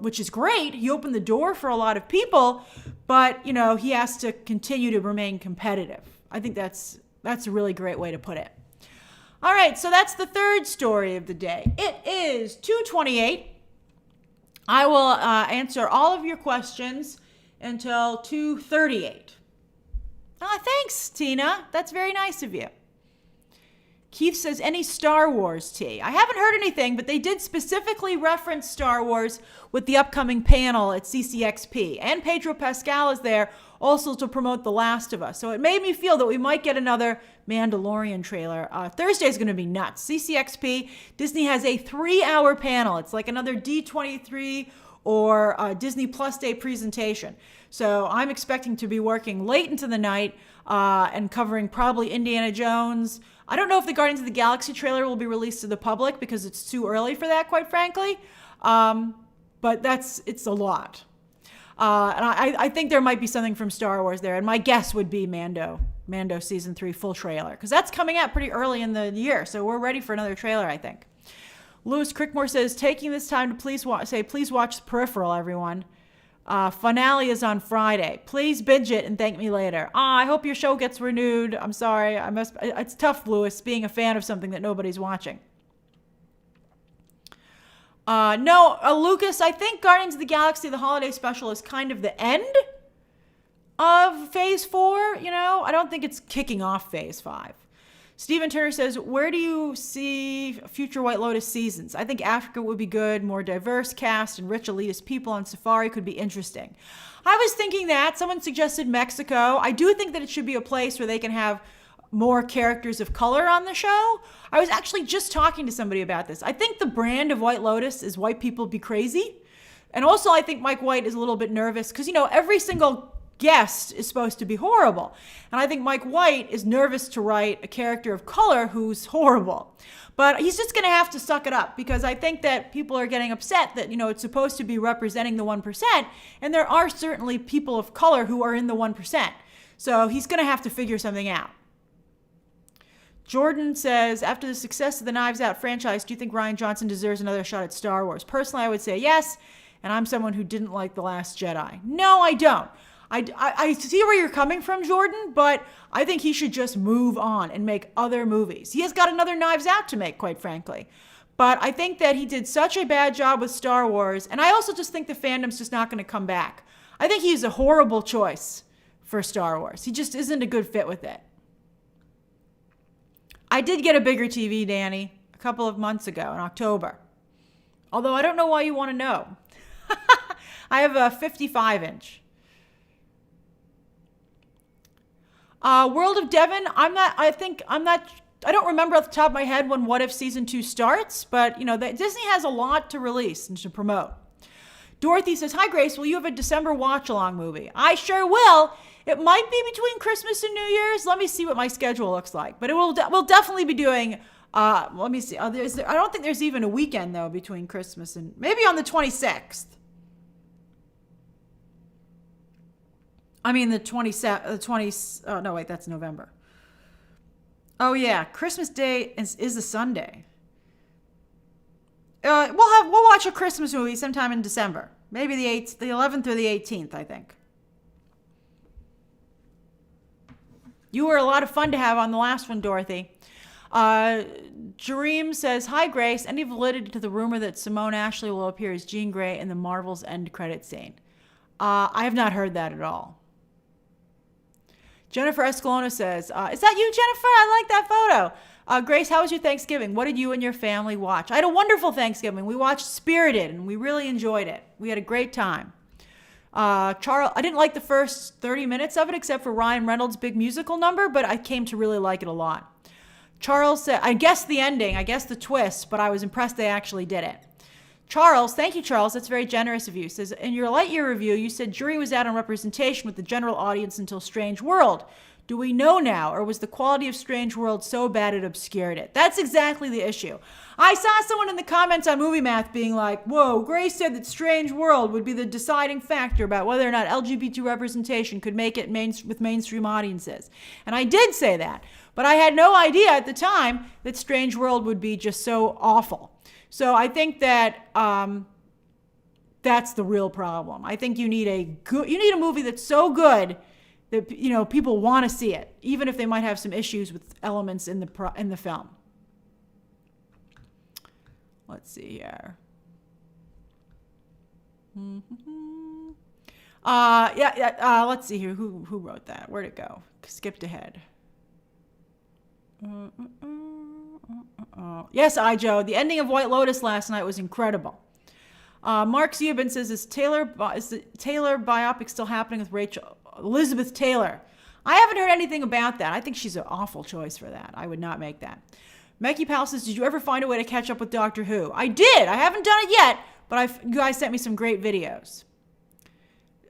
which is great. He opened the door for a lot of people, but, he has to continue to remain competitive. I think that's a really great way to put it. All right, so that's the third story of the day. It is 2:28. I will answer all of your questions until 2:38. Thanks, Tina. That's very nice of you. Keith says, any Star Wars tea? I haven't heard anything, but they did specifically reference Star Wars with the upcoming panel at CCXP. And Pedro Pascal is there also to promote The Last of Us. So it made me feel that we might get another Mandalorian trailer. Thursday is going to be nuts. CCXP, Disney has a 3-hour panel. It's like another D23 or Disney Plus Day presentation. So I'm expecting to be working late into the night and covering probably Indiana Jones. I don't know if the Guardians of the Galaxy trailer will be released to the public because it's too early for that, quite frankly. But it's a lot. And I think there might be something from Star Wars there. And my guess would be Mando Season 3 full trailer. Because that's coming out pretty early in the year. So we're ready for another trailer, I think. Lewis Crickmore says, taking this time to please watch Peripheral, everyone. Finale is on Friday. Please binge it and thank me later. I hope your show gets renewed. I'm sorry. It's tough, Lewis, being a fan of something that nobody's watching. No, Lucas, I think Guardians of the Galaxy, the holiday special, is kind of the end of Phase 4. I don't think it's kicking off Phase 5. Stephen Turner says, where do you see future White Lotus seasons? I think Africa would be good. More diverse cast and rich elitist people on Safari could be interesting. I was thinking that. Someone suggested Mexico. I do think that it should be a place where they can have more characters of color on the show. I was actually just talking to somebody about this. I think the brand of White Lotus is white people be crazy. And also I think Mike White is a little bit nervous because, every single guest is supposed to be horrible. And I think Mike White is nervous to write a character of color who's horrible. But he's just going to have to suck it up, because I think that people are getting upset that, it's supposed to be representing the 1%, and there are certainly people of color who are in the 1%. So he's going to have to figure something out. Jordan says, after the success of the Knives Out franchise, do you think Rian Johnson deserves another shot at Star Wars? Personally, I would say yes, and I'm someone who didn't like The Last Jedi. No, I don't. I see where you're coming from, Jordan, but I think he should just move on and make other movies. He has got another Knives Out to make, quite frankly. But I think that he did such a bad job with Star Wars, and I also just think the fandom's just not going to come back. I think he's a horrible choice for Star Wars. He just isn't a good fit with it. I did get a bigger TV, Danny, a couple of months ago in October. Although I don't know why you want to know. I have a 55-inch. World of Devon, I don't remember off the top of my head when What If Season 2 starts, but, Disney has a lot to release and to promote. Dorothy says, hi, Grace, will you have a December watch-along movie? I sure will. It might be between Christmas and New Year's. Let me see what my schedule looks like. But we'll definitely be doing, let me see. I don't think there's even a weekend, though, between Christmas and, maybe on the 26th. I mean, no, wait, that's November. Oh, yeah, Christmas Day is a Sunday. We'll watch a Christmas movie sometime in December. Maybe the 11th or the 18th, I think. You were a lot of fun to have on the last one, Dorothy. Jareem says, hi, Grace. Any validity to the rumor that Simone Ashley will appear as Jean Grey in the Marvel's end credit scene? I have not heard that at all. Jennifer Escalona says, is that you, Jennifer? I like that photo. Grace, how was your Thanksgiving? What did you and your family watch? I had a wonderful Thanksgiving. We watched Spirited, and we really enjoyed it. We had a great time. Charles, I didn't like the first 30 minutes of it, except for Ryan Reynolds' big musical number, but I came to really like it a lot. Charles said, I guessed the ending, I guessed the twist, but I was impressed they actually did it. Charles, thank you, Charles. That's very generous of you. Says, in your Lightyear review, you said jury was out on representation with the general audience until Strange World. Do we know now, or was the quality of Strange World so bad it obscured it? That's exactly the issue. I saw someone in the comments on Movie Math being like, whoa, Grace said that Strange World would be the deciding factor about whether or not LGBT representation could make it with mainstream audiences. And I did say that, but I had no idea at the time that Strange World would be just so awful. So I think that that's the real problem. I think you need a movie that's so good that people want to see it, even if they might have some issues with elements in the film. Let's see here. Let's see here. Who wrote that? Where'd it go? Skipped ahead. Yes, Joe. The ending of White Lotus last night was incredible. Mark Zubin says, is the Taylor biopic still happening with Elizabeth Taylor? I haven't heard anything about that. I think she's an awful choice for that. I would not make that. Maggie Powell says, did you ever find a way to catch up with Doctor Who? I did. I haven't done it yet, but you guys sent me some great videos.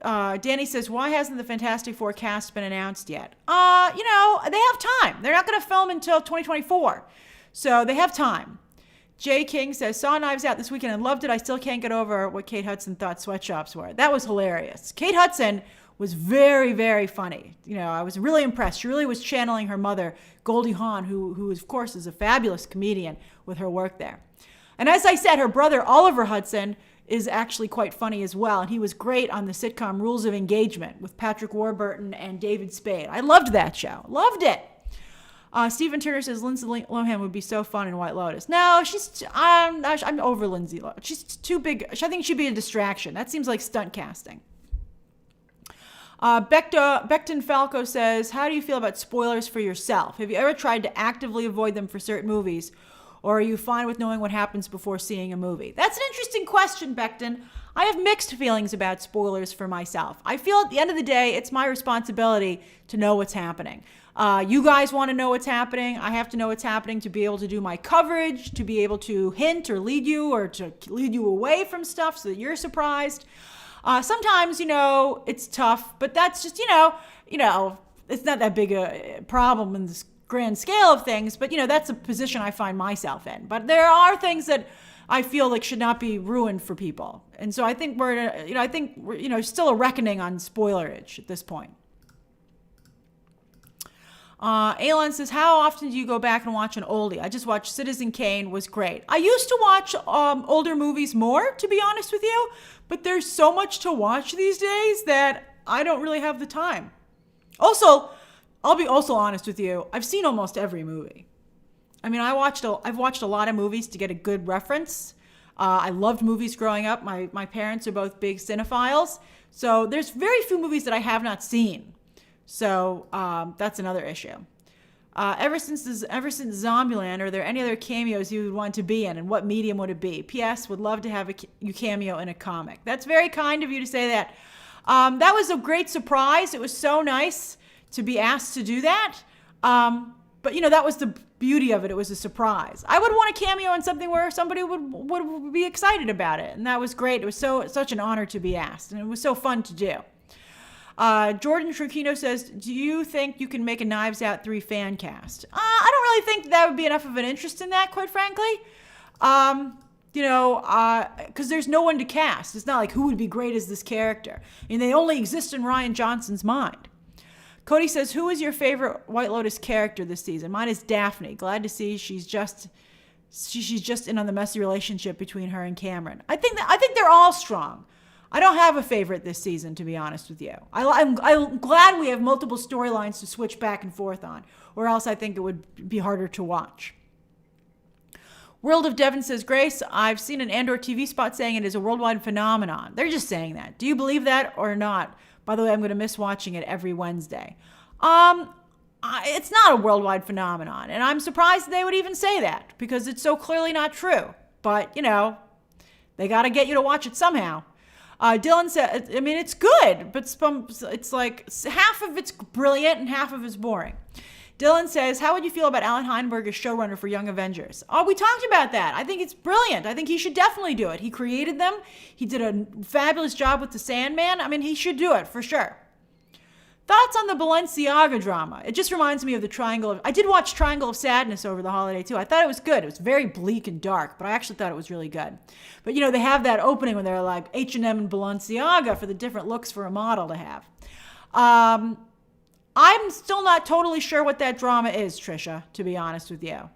Danny says, why hasn't the Fantastic Four cast been announced yet? They have time. They're not going to film until 2024. So they have time. Jay King says, saw Knives Out this weekend and loved it. I still can't get over what Kate Hudson thought sweatshops were. That was hilarious. Kate Hudson was very, very funny. I was really impressed. She really was channeling her mother, Goldie Hawn, who of course is a fabulous comedian with her work there. And as I said, her brother, Oliver Hudson, is actually quite funny as well. And he was great on the sitcom Rules of Engagement with Patrick Warburton and David Spade. I loved that show. Loved it. Stephen Turner says Lindsay Lohan would be so fun in White Lotus. No, I'm over Lindsay Lohan. She's too big. I think she'd be a distraction. That seems like stunt casting. Becton Falco says, how do you feel about spoilers for yourself? Have you ever tried to actively avoid them for certain movies? Or are you fine with knowing what happens before seeing a movie? That's an interesting question, Becton. I have mixed feelings about spoilers for myself. I feel at the end of the day, it's my responsibility to know what's happening. You guys want to know what's happening. I have to know what's happening to be able to do my coverage, to be able to hint or lead you, or to lead you away from stuff so that you're surprised. Sometimes, it's tough, but that's just, it's not that big a problem in this grand scale of things, but, that's a position I find myself in. But there are things that I feel like should not be ruined for people. And so I think we're still a reckoning on spoilerage at this point. Aelan says, how often do you go back and watch an oldie? I just watched Citizen Kane, was great. I used to watch older movies more, to be honest with you, but there's so much to watch these days that I don't really have the time. Also, I'll be also honest with you, I've seen almost every movie. I mean, I've watched a lot of movies to get a good reference. I loved movies growing up. My parents are both big cinephiles, so there's very few movies that I have not seen. So that's another issue. Ever since Zombieland, are there any other cameos you would want to be in, and what medium would it be? P.S. Would love to have you cameo in a comic. That's very kind of you to say that. That was a great surprise. It was so nice to be asked to do that. But that was the beauty of it. It was a surprise. I would want a cameo in something where somebody would be excited about it, and that was great. It was such an honor to be asked, and it was so fun to do. Jordan Trujillo says, do you think you can make a Knives Out 3 fan cast? I don't really think that would be enough of an interest in that, quite frankly. Because there's no one to cast. It's not like who would be great as this character. I mean, they only exist in Rian Johnson's mind. Cody says, who is your favorite White Lotus character this season? Mine is Daphne. Glad to see she's just in on the messy relationship between her and Cameron. I think they're all strong. I don't have a favorite this season, to be honest with you. I'm glad we have multiple storylines to switch back and forth on, or else I think it would be harder to watch. World of Devon says, Grace, I've seen an Andor TV spot saying it is a worldwide phenomenon. They're just saying that. Do you believe that or not? By the way, I'm going to miss watching it every Wednesday. It's not a worldwide phenomenon, and I'm surprised they would even say that because it's so clearly not true. But, they got to get you to watch it somehow. Dylan said, I mean, it's good, but it's like half of it's brilliant and half of it's boring. Dylan says, how would you feel about Alan Heinberg as showrunner for Young Avengers? Oh, we talked about that. I think it's brilliant. I think he should definitely do it. He created them. He did a fabulous job with the Sandman. I mean, he should do it for sure. Thoughts on the Balenciaga drama? It just reminds me of I did watch Triangle of Sadness over the holiday too. I thought it was good. It was very bleak and dark, but I actually thought it was really good. But they have that opening when they're like H&M and Balenciaga for the different looks for a model to have. I'm still not totally sure what that drama is, Trisha, to be honest with you.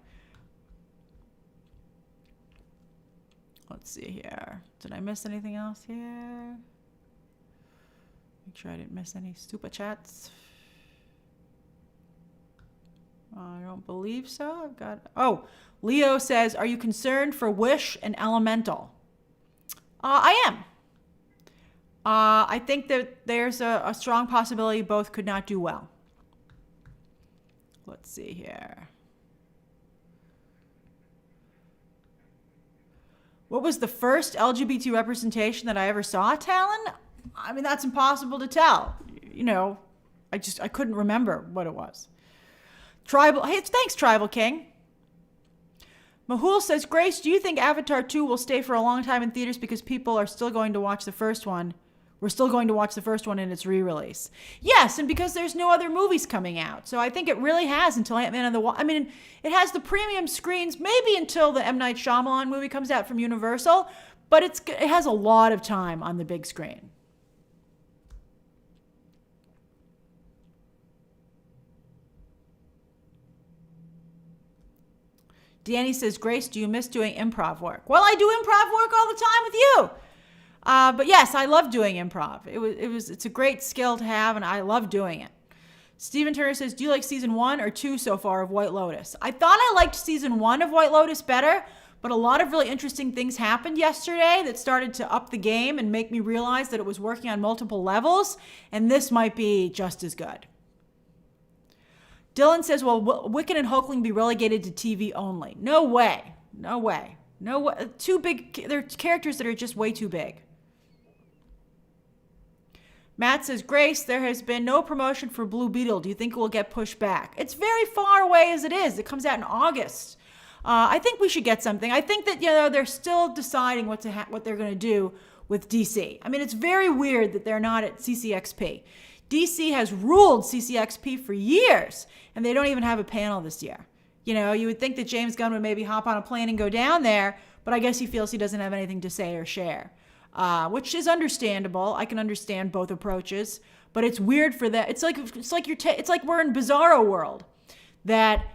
Let's see here. Did I miss anything else here? Make sure I didn't miss any stupid chats. I don't believe so. Leo says, are you concerned for Wish and Elemental? I am. I think that there's a strong possibility both could not do well. Let's see here. What was the first LGBT representation that I ever saw, Talon? I mean, that's impossible to tell. I couldn't remember what it was. Thanks, Tribal King. Mahul says, Grace, do you think Avatar 2 will stay for a long time in theaters because people are still going to watch the first one? We're still going to watch the first one in its re-release. Yes, and because there's no other movies coming out. So I think it really has until Ant-Man and the Wasp. I mean, it has the premium screens maybe until the M. Night Shyamalan movie comes out from Universal, but it has a lot of time on the big screen. Danny says, Grace, do you miss doing improv work? Well, I do improv work all the time with you. But yes, I love doing improv. It's a great skill to have, and I love doing it. Stephen Turner says, do you like season 1 or 2 so far of White Lotus? I thought I liked season 1 of White Lotus better, but a lot of really interesting things happened yesterday that started to up the game and make me realize that it was working on multiple levels, and this might be just as good. Dylan says, will Wiccan and Hulkling be relegated to TV only? No way. No way. No way. Too big. They're characters that are just way too big. Matt says, Grace, there has been no promotion for Blue Beetle. Do you think it will get pushed back? It's very far away as it is. It comes out in August. I think we should get something. I think that they're still deciding what they're going to do with DC. I mean, it's very weird that they're not at CCXP. DC has ruled CCXP for years, and they don't even have a panel this year. You know, you would think that James Gunn would maybe hop on a plane and go down there, but I guess he feels he doesn't have anything to say or share, which is understandable. I can understand both approaches, but it's weird for that. It's like we're in Bizarro world, that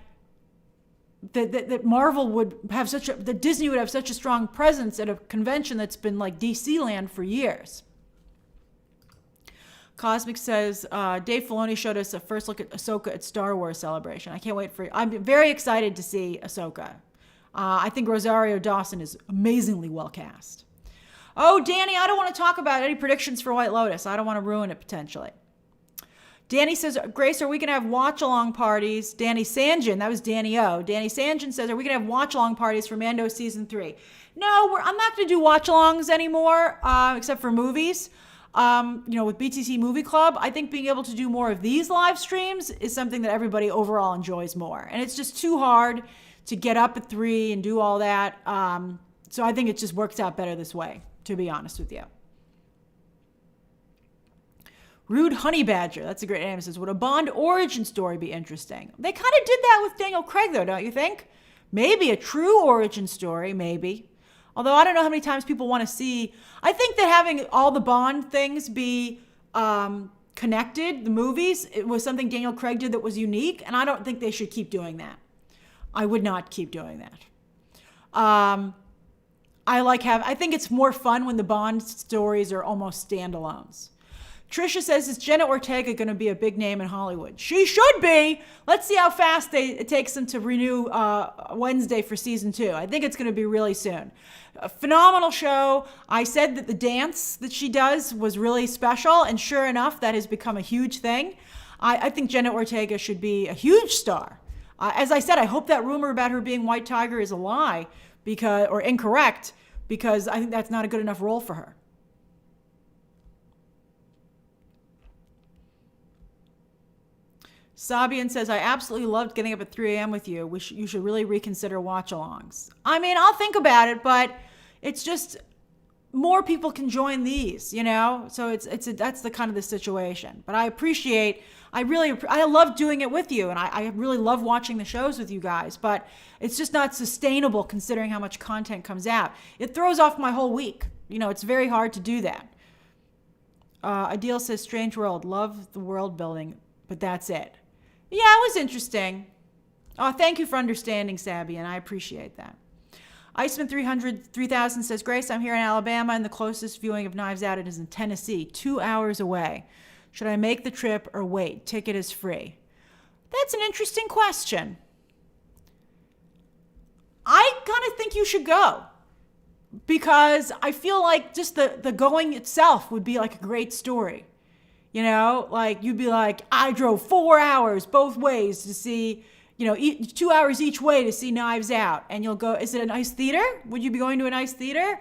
Marvel would have that Disney would have such a strong presence at a convention that's been like DC land for years. Cosmic says, Dave Filoni showed us a first look at Ahsoka at Star Wars Celebration. I can't wait for it. I'm very excited to see Ahsoka. I think Rosario Dawson is amazingly well cast. Oh, Danny, I don't want to talk about any predictions for White Lotus. I don't want to ruin it potentially. Danny says, Grace, are we going to have watch-along parties? Danny Sanjin, that was Danny O. Danny Sanjin says, are we going to have watch-along parties for Mando Season 3? No, I'm not going to do watch-alongs anymore, except for movies. With BTC Movie Club, I think being able to do more of these live streams is something that everybody overall enjoys more. And it's just too hard to get up at 3 and do all that. So I think it just works out better this way, to be honest with you. Rude Honey Badger, that's a great name. It says, would a Bond origin story be interesting? They kind of did that with Daniel Craig, though, don't you think? Maybe a true origin story, maybe. Although I don't know how many times people want to see. I think that having all the Bond things be connected, the movies, it was something Daniel Craig did that was unique, and I don't think they should keep doing that. I would not keep doing that. I think it's more fun when the Bond stories are almost standalones. Trisha says, is Jenna Ortega going to be a big name in Hollywood? She should be. Let's see how fast it takes them to renew Wednesday for season 2. I think it's going to be really soon. A phenomenal show. I said that the dance that she does was really special, and sure enough, that has become a huge thing. I think Jenna Ortega should be a huge star. As I said, I hope that rumor about her being White Tiger is a lie or incorrect, because I think that's not a good enough role for her. Sabian says, I absolutely loved getting up at 3 a.m. with you. You should really reconsider watch-alongs. I mean, I'll think about it, but it's just more people can join these, you know? So that's the kind of the situation. But I love doing it with you, and I really love watching the shows with you guys, but it's just not sustainable considering how much content comes out. It throws off my whole week. You know, it's very hard to do that. Adil says, Strange World, love the world building, but that's it. Yeah, it was interesting. Oh, thank you for understanding, Sabby, and I appreciate that. Iceman 3000 says, Grace, I'm here in Alabama, and the closest viewing of Knives Out is in Tennessee, 2 hours away. Should I make the trip or wait? Ticket is free. That's an interesting question. I kind of think you should go, because I feel like just the going itself would be like a great story. You know, like you'd be like, I drove 4 hours both ways to see, 2 hours each way to see Knives Out. And you'll go, is it a nice theater? Would you be going to a nice theater?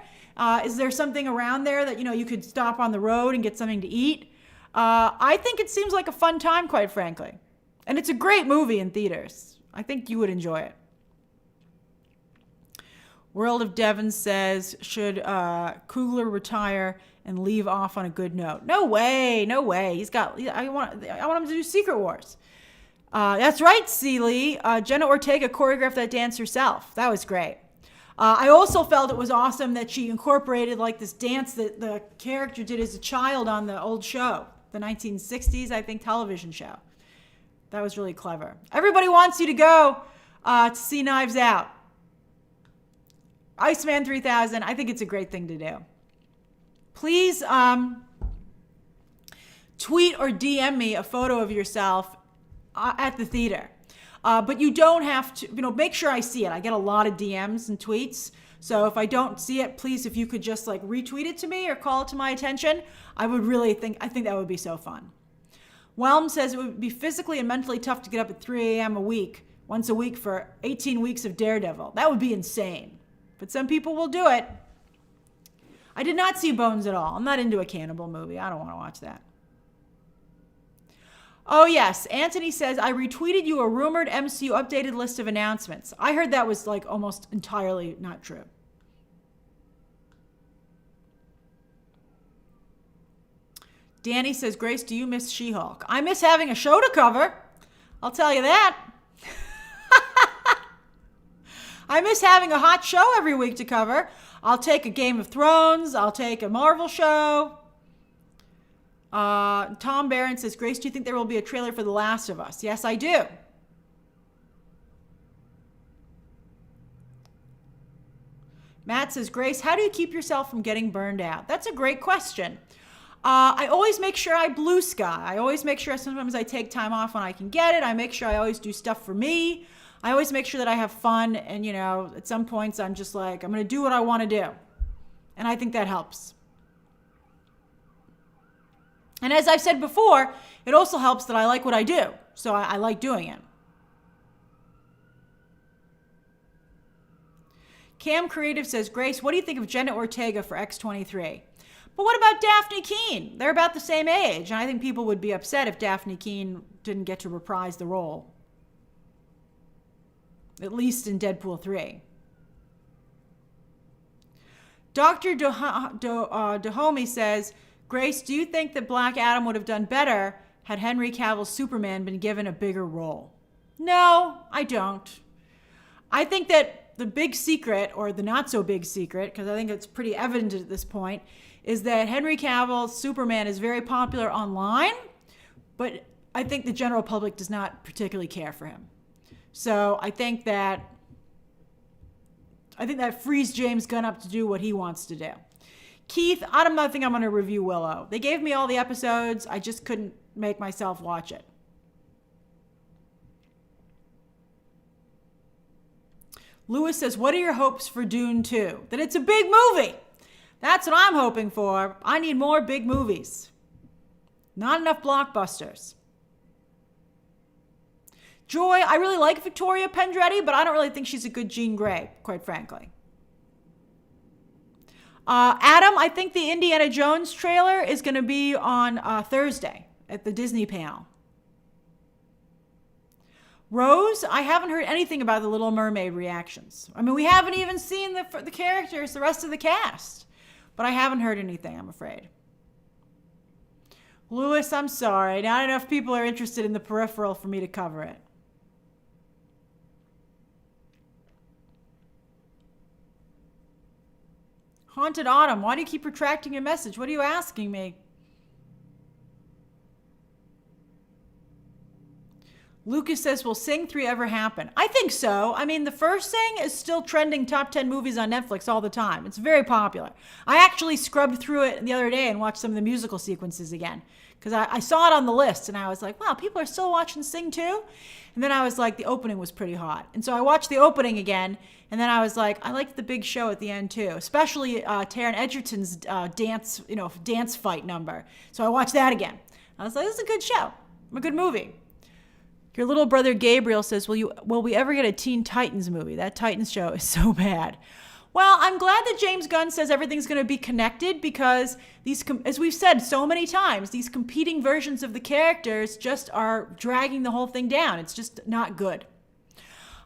Is there something around there that, you could stop on the road and get something to eat? I think it seems like a fun time, quite frankly. And it's a great movie in theaters. I think you would enjoy it. World of Devon says, should Coogler retire and leave off on a good note? No way. I want him to do Secret Wars. That's right, Celie. Jenna Ortega choreographed that dance herself. That was great. I also felt it was awesome that she incorporated like this dance that the character did as a child on the old show, the 1960s, I think, television show. That was really clever. Everybody wants you to go to see Knives Out. Iceman 3000, I think it's a great thing to do. Please tweet or DM me a photo of yourself at the theater. But you don't have to, make sure I see it. I get a lot of DMs and tweets. So if I don't see it, please, if you could just like retweet it to me or call it to my attention, I think that would be so fun. Whelm says it would be physically and mentally tough to get up at 3 a.m. once a week for 18 weeks of Daredevil. That would be insane. But some people will do it. I did not see Bones at all. I'm not into a cannibal movie. I don't want to watch that. Oh, yes. Anthony says, I retweeted you a rumored MCU updated list of announcements. I heard that was like almost entirely not true. Danny says, Grace, do you miss She-Hulk? I miss having a show to cover. I'll tell you that. I miss having a hot show every week to cover. I'll take a Game of Thrones. I'll take a Marvel show. Tom Barron says, Grace, do you think there will be a trailer for The Last of Us? Yes, I do. Matt says, Grace, how do you keep yourself from getting burned out? That's a great question. I always make sure I blue sky. I always make sure sometimes I take time off when I can get it. I make sure I always do stuff for me. I always make sure that I have fun. And, at some points I'm just like, I'm going to do what I want to do. And I think that helps. And as I've said before, it also helps that I like what I do. So I like doing it. Cam Creative says, Grace, what do you think of Jenna Ortega for X-23? But what about Daphne Keane? They're about the same age, and I think people would be upset if Daphne Keane didn't get to reprise the role. At least in Deadpool 3. Dr. Dahomey says, Grace, do you think that Black Adam would have done better had Henry Cavill's Superman been given a bigger role? No, I don't. I think that the big secret, or the not so big secret, because I think it's pretty evident at this point, is that Henry Cavill's Superman is very popular online, but I think the general public does not particularly care for him. So I think that frees James Gunn up to do what he wants to do. Keith, I don't think I'm going to review Willow. They gave me all the episodes. I just couldn't make myself watch it. Lewis says, what are your hopes for Dune 2? That it's a big movie. That's what I'm hoping for. I need more big movies. Not enough blockbusters. Joy, I really like Victoria Pendretti, but I don't really think she's a good Jean Grey, quite frankly. Adam, I think the Indiana Jones trailer is going to be on Thursday at the Disney panel. Rose, I haven't heard anything about the Little Mermaid reactions. I mean, we haven't even seen the characters, the rest of the cast. But I haven't heard anything, I'm afraid. Lewis, I'm sorry. Not enough people are interested in The Peripheral for me to cover it. Haunted Autumn, why do you keep retracting your message? What are you asking me? Lucas says, will Sing 3 ever happen? I think so. I mean, the first Sing is still trending top 10 movies on Netflix all the time. It's very popular. I actually scrubbed through it the other day and watched some of the musical sequences again. Because I saw it on the list and I was like, wow, people are still watching Sing 2? And then I was like, the opening was pretty hot. And so I watched the opening again. And then I was like, I liked the big show at the end too. Especially Taron Egerton's dance fight number. So I watched that again. I was like, this is a good show. A good movie. Your little brother Gabriel says, will we ever get a Teen Titans movie? That Titans show is so bad. Well, I'm glad that James Gunn says everything's going to be connected because as we've said so many times, these competing versions of the characters just are dragging the whole thing down. It's just not good.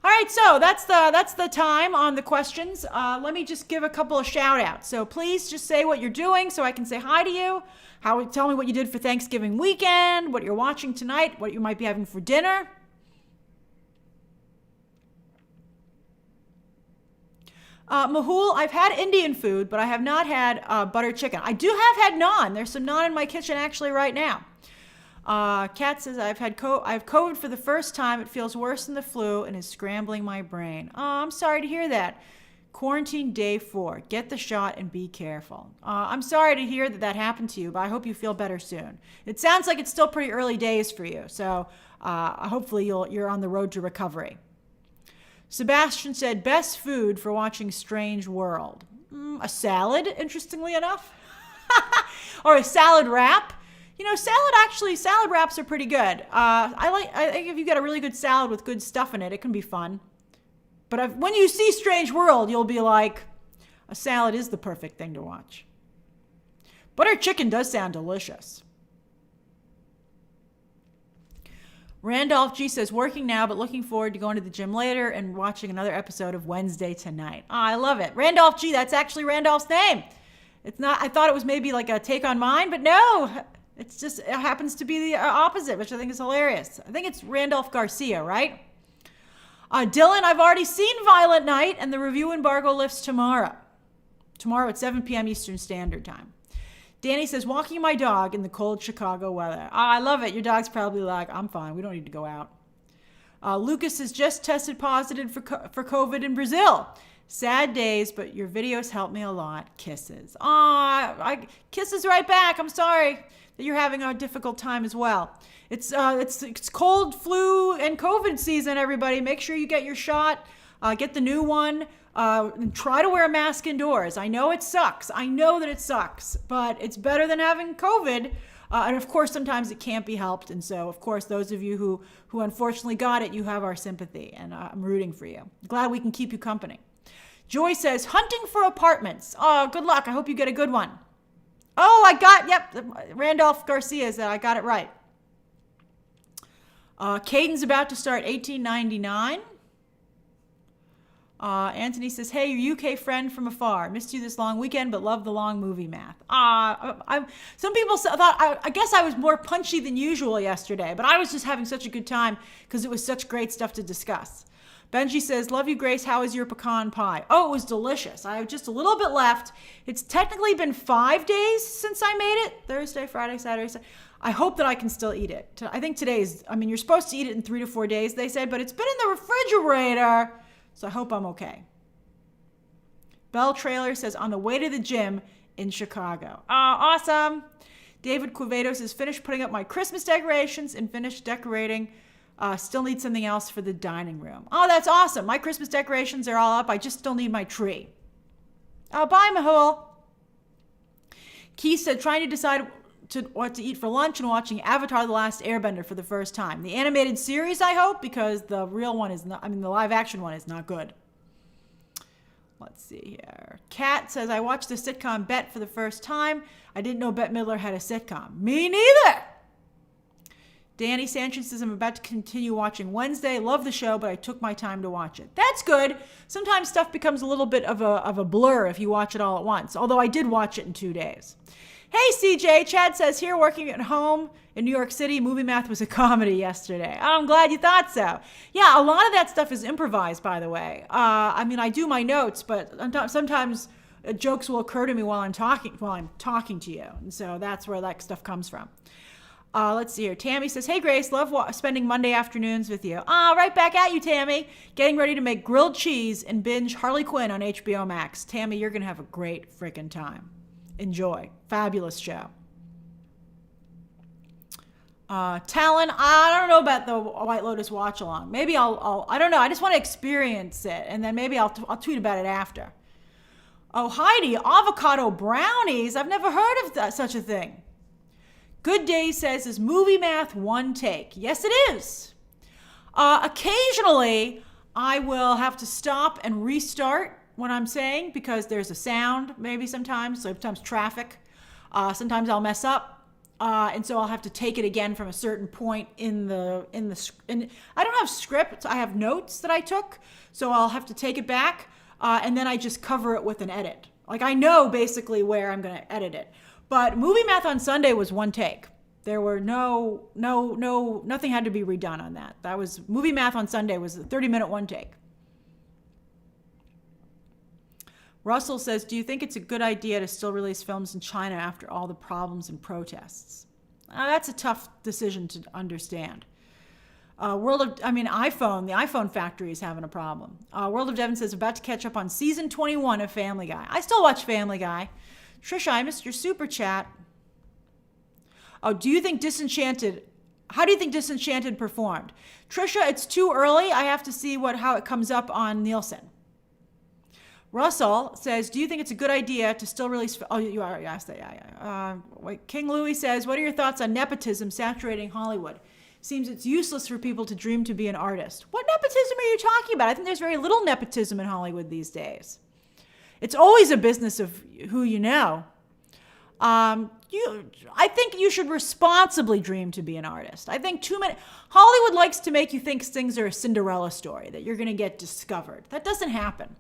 All right, so that's the time on the questions. Let me just give a couple of shout outs. So please just say what you're doing so I can say hi to you. Tell me what you did for Thanksgiving weekend, what you're watching tonight, what you might be having for dinner. Mahul, I've had Indian food, but I have not had butter chicken. I do have had naan. There's some naan in my kitchen actually right now. Kat says, I have COVID for the first time. It feels worse than the flu and is scrambling my brain. Oh, I'm sorry to hear that. Quarantine day 4. Get the shot and be careful. I'm sorry to hear that happened to you, but I hope you feel better soon. It sounds like it's still pretty early days for you, so hopefully you're on the road to recovery. Sebastian said, best food for watching Strange World. A salad, interestingly enough. Or a salad wrap. Salad wraps are pretty good. I think if you get a really good salad with good stuff in it, it can be fun. But when you see Strange World, you'll be like, a salad is the perfect thing to watch. Butter chicken does sound delicious. Randolph G says, working now, but looking forward to going to the gym later and watching another episode of Wednesday Tonight. Oh, I love it. Randolph G, that's actually Randolph's name. It's not, I thought it was maybe like a take on mine, but no, It happens to be the opposite, which I think is hilarious. I think it's Randolph Garcia, right? Dylan, I've already seen Violent Night, and the review embargo lifts tomorrow. Tomorrow at 7 p.m. Eastern Standard Time. Danny says, walking my dog in the cold Chicago weather. I love it. Your dog's probably like, I'm fine. We don't need to go out. Lucas has just tested positive for COVID in Brazil. Sad days, but your videos help me a lot. Kisses. Kisses right back. I'm sorry that you're having a difficult time as well. It's cold, flu, and COVID season, everybody. Make sure you get your shot. Get the new one. And try to wear a mask indoors. I know it sucks. I know that it sucks, but it's better than having COVID. And of course, sometimes it can't be helped. And so, of course, those of you who unfortunately got it, you have our sympathy, and I'm rooting for you. Glad we can keep you company. Joy says, hunting for apartments. Oh, good luck. I hope you get a good one. Oh, Randolph Garcia said I got it right. Caden's about to start 1899. Anthony says, hey, your UK friend from afar. Missed you this long weekend, but love the long movie math. Some people thought, I guess I was more punchy than usual yesterday, but I was just having such a good time because it was such great stuff to discuss. Benji says, love you, Grace. How is your pecan pie? Oh, it was delicious. I have just a little bit left. It's technically been 5 days since I made it. Thursday, Friday, Saturday, Sunday. I hope that I can still eat it. I think you're supposed to eat it in 3 to 4 days, they said, but it's been in the refrigerator. So I hope I'm okay. Bell Trailer says, on the way to the gym in Chicago. Awesome. David Quevedo says, finished putting up my Christmas decorations and finished decorating. Still need something else for the dining room. Oh, that's awesome. My Christmas decorations are all up. I just still need my tree. Bye, Mahul. Keith said, trying to decide what to eat for lunch and watching Avatar: The Last Airbender for the first time. The animated series, I hope, because the real one is not, the live action one is not good. Let's see here. Kat says, I watched the sitcom Bet for the first time. I didn't know Bette Midler had a sitcom. Me neither. Danny Sanchez says, I'm about to continue watching Wednesday. Love the show, but I took my time to watch it. That's good. Sometimes stuff becomes a little bit of a blur if you watch it all at once, although I did watch it in 2 days. Hey, CJ. Chad says, here working at home in New York City, Movie Math was a comedy yesterday. I'm glad you thought so. Yeah, a lot of that stuff is improvised, by the way. I do my notes, but sometimes jokes will occur to me while I'm talking to you. And so that's where that stuff comes from. Let's see here. Tammy says, hey, Grace, love spending Monday afternoons with you. Right back at you, Tammy. Getting ready to make grilled cheese and binge Harley Quinn on HBO Max. Tammy, you're going to have a great freaking time. Enjoy. Fabulous show. Talon, I don't know about the White Lotus watch along. Maybe I don't know. I just want to experience it, and then maybe I'll tweet about it after. Oh, Heidi, avocado brownies. I've never heard of such a thing. Good Day says, is Movie Math one take? Yes, it is. Occasionally, I will have to stop and restart what I'm saying because there's a sound, maybe sometimes traffic. Sometimes I'll mess up, and so I'll have to take it again from a certain point in the. I don't have scripts. I have notes that I took, so I'll have to take it back, and then I just cover it with an edit. Like I know basically where I'm going to edit it. But Movie Math on Sunday was one take. There were nothing had to be redone on that. That was Movie Math on Sunday was a 30-minute one take. Russell says, do you think it's a good idea to still release films in China after all the problems and protests? That's a tough decision to understand. The iPhone factory is having a problem. World of Devon says, about to catch up on season 21 of Family Guy. I still watch Family Guy. Trisha, I missed your super chat. Oh, how do you think Disenchanted performed? Trisha, it's too early. I have to see how it comes up on Nielsen. Russell says, do you think it's a good idea to still release... Oh, you already asked that. Yeah. King Louis says, what are your thoughts on nepotism saturating Hollywood? Seems it's useless for people to dream to be an artist. What nepotism are you talking about? I think there's very little nepotism in Hollywood these days. It's always a business of who you know. I think you should responsibly dream to be an artist. I think Hollywood likes to make you think things are a Cinderella story, that you're going to get discovered. That doesn't happen.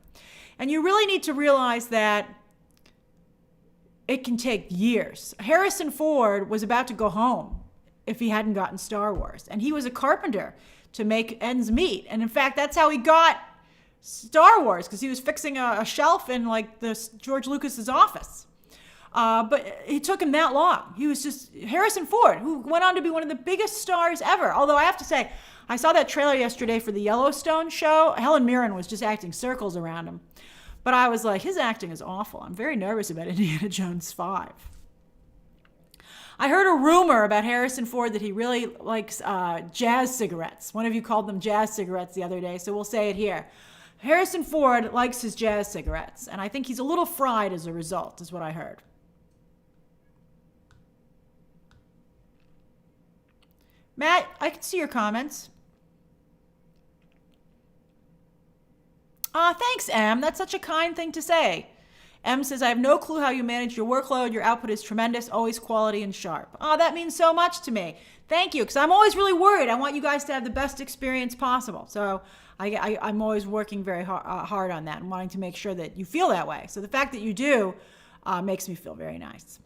And you really need to realize that it can take years. Harrison Ford was about to go home if he hadn't gotten Star Wars. And he was a carpenter to make ends meet. And in fact, that's how he got Star Wars, because he was fixing a shelf in like George Lucas's office. But it took him that long. He was just Harrison Ford, who went on to be one of the biggest stars ever. Although I have to say, I saw that trailer yesterday for the Yellowstone show. Helen Mirren was just acting circles around him. But I was like, his acting is awful. I'm very nervous about Indiana Jones 5. I heard a rumor about Harrison Ford that he really likes jazz cigarettes. One of you called them jazz cigarettes the other day, so we'll say it here. Harrison Ford likes his jazz cigarettes, and I think he's a little fried as a result, is what I heard. Matt, I can see your comments. Thanks, Em. That's such a kind thing to say. Em says, I have no clue how you manage your workload. Your output is tremendous, always quality and sharp. That means so much to me. Thank you, because I'm always really worried. I want you guys to have the best experience possible. So I'm always working very hard on that and wanting to make sure that you feel that way. So the fact that you do makes me feel very nice.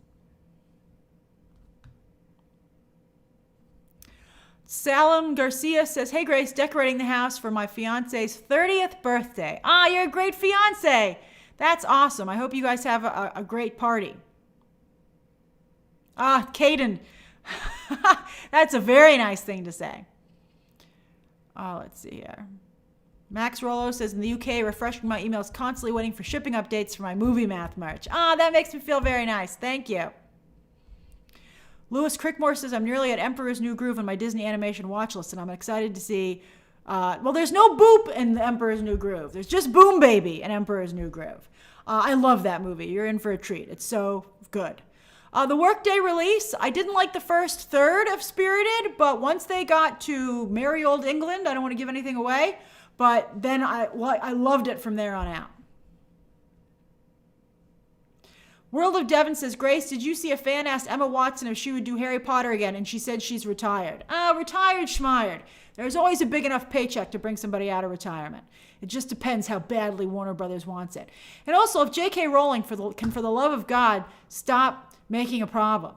Salam Garcia says, hey, Grace, decorating the house for my fiance's 30th birthday. You're a great fiance. That's awesome. I hope you guys have a great party. Caden. That's a very nice thing to say. Let's see here. Max Rollo says, in the UK, refreshing my emails, constantly waiting for shipping updates for my Movie Math merch. That makes me feel very nice. Thank you. Lewis Crickmore says, I'm nearly at Emperor's New Groove on my Disney animation watch list, and I'm excited to see, there's no Boop in the Emperor's New Groove. There's just Boom Baby in Emperor's New Groove. I love that movie. You're in for a treat. It's so good. The Workday release, I didn't like the first third of Spirited, but once they got to Merry Old England, I don't want to give anything away, but then I loved it from there on out. World of Devon says, Grace, did you see a fan asked Emma Watson if she would do Harry Potter again, and she said she's retired? Retired schmired. There's always a big enough paycheck to bring somebody out of retirement. It just depends how badly Warner Brothers wants it. And also, if J.K. Rowling can, for the love of God, stop making a problem.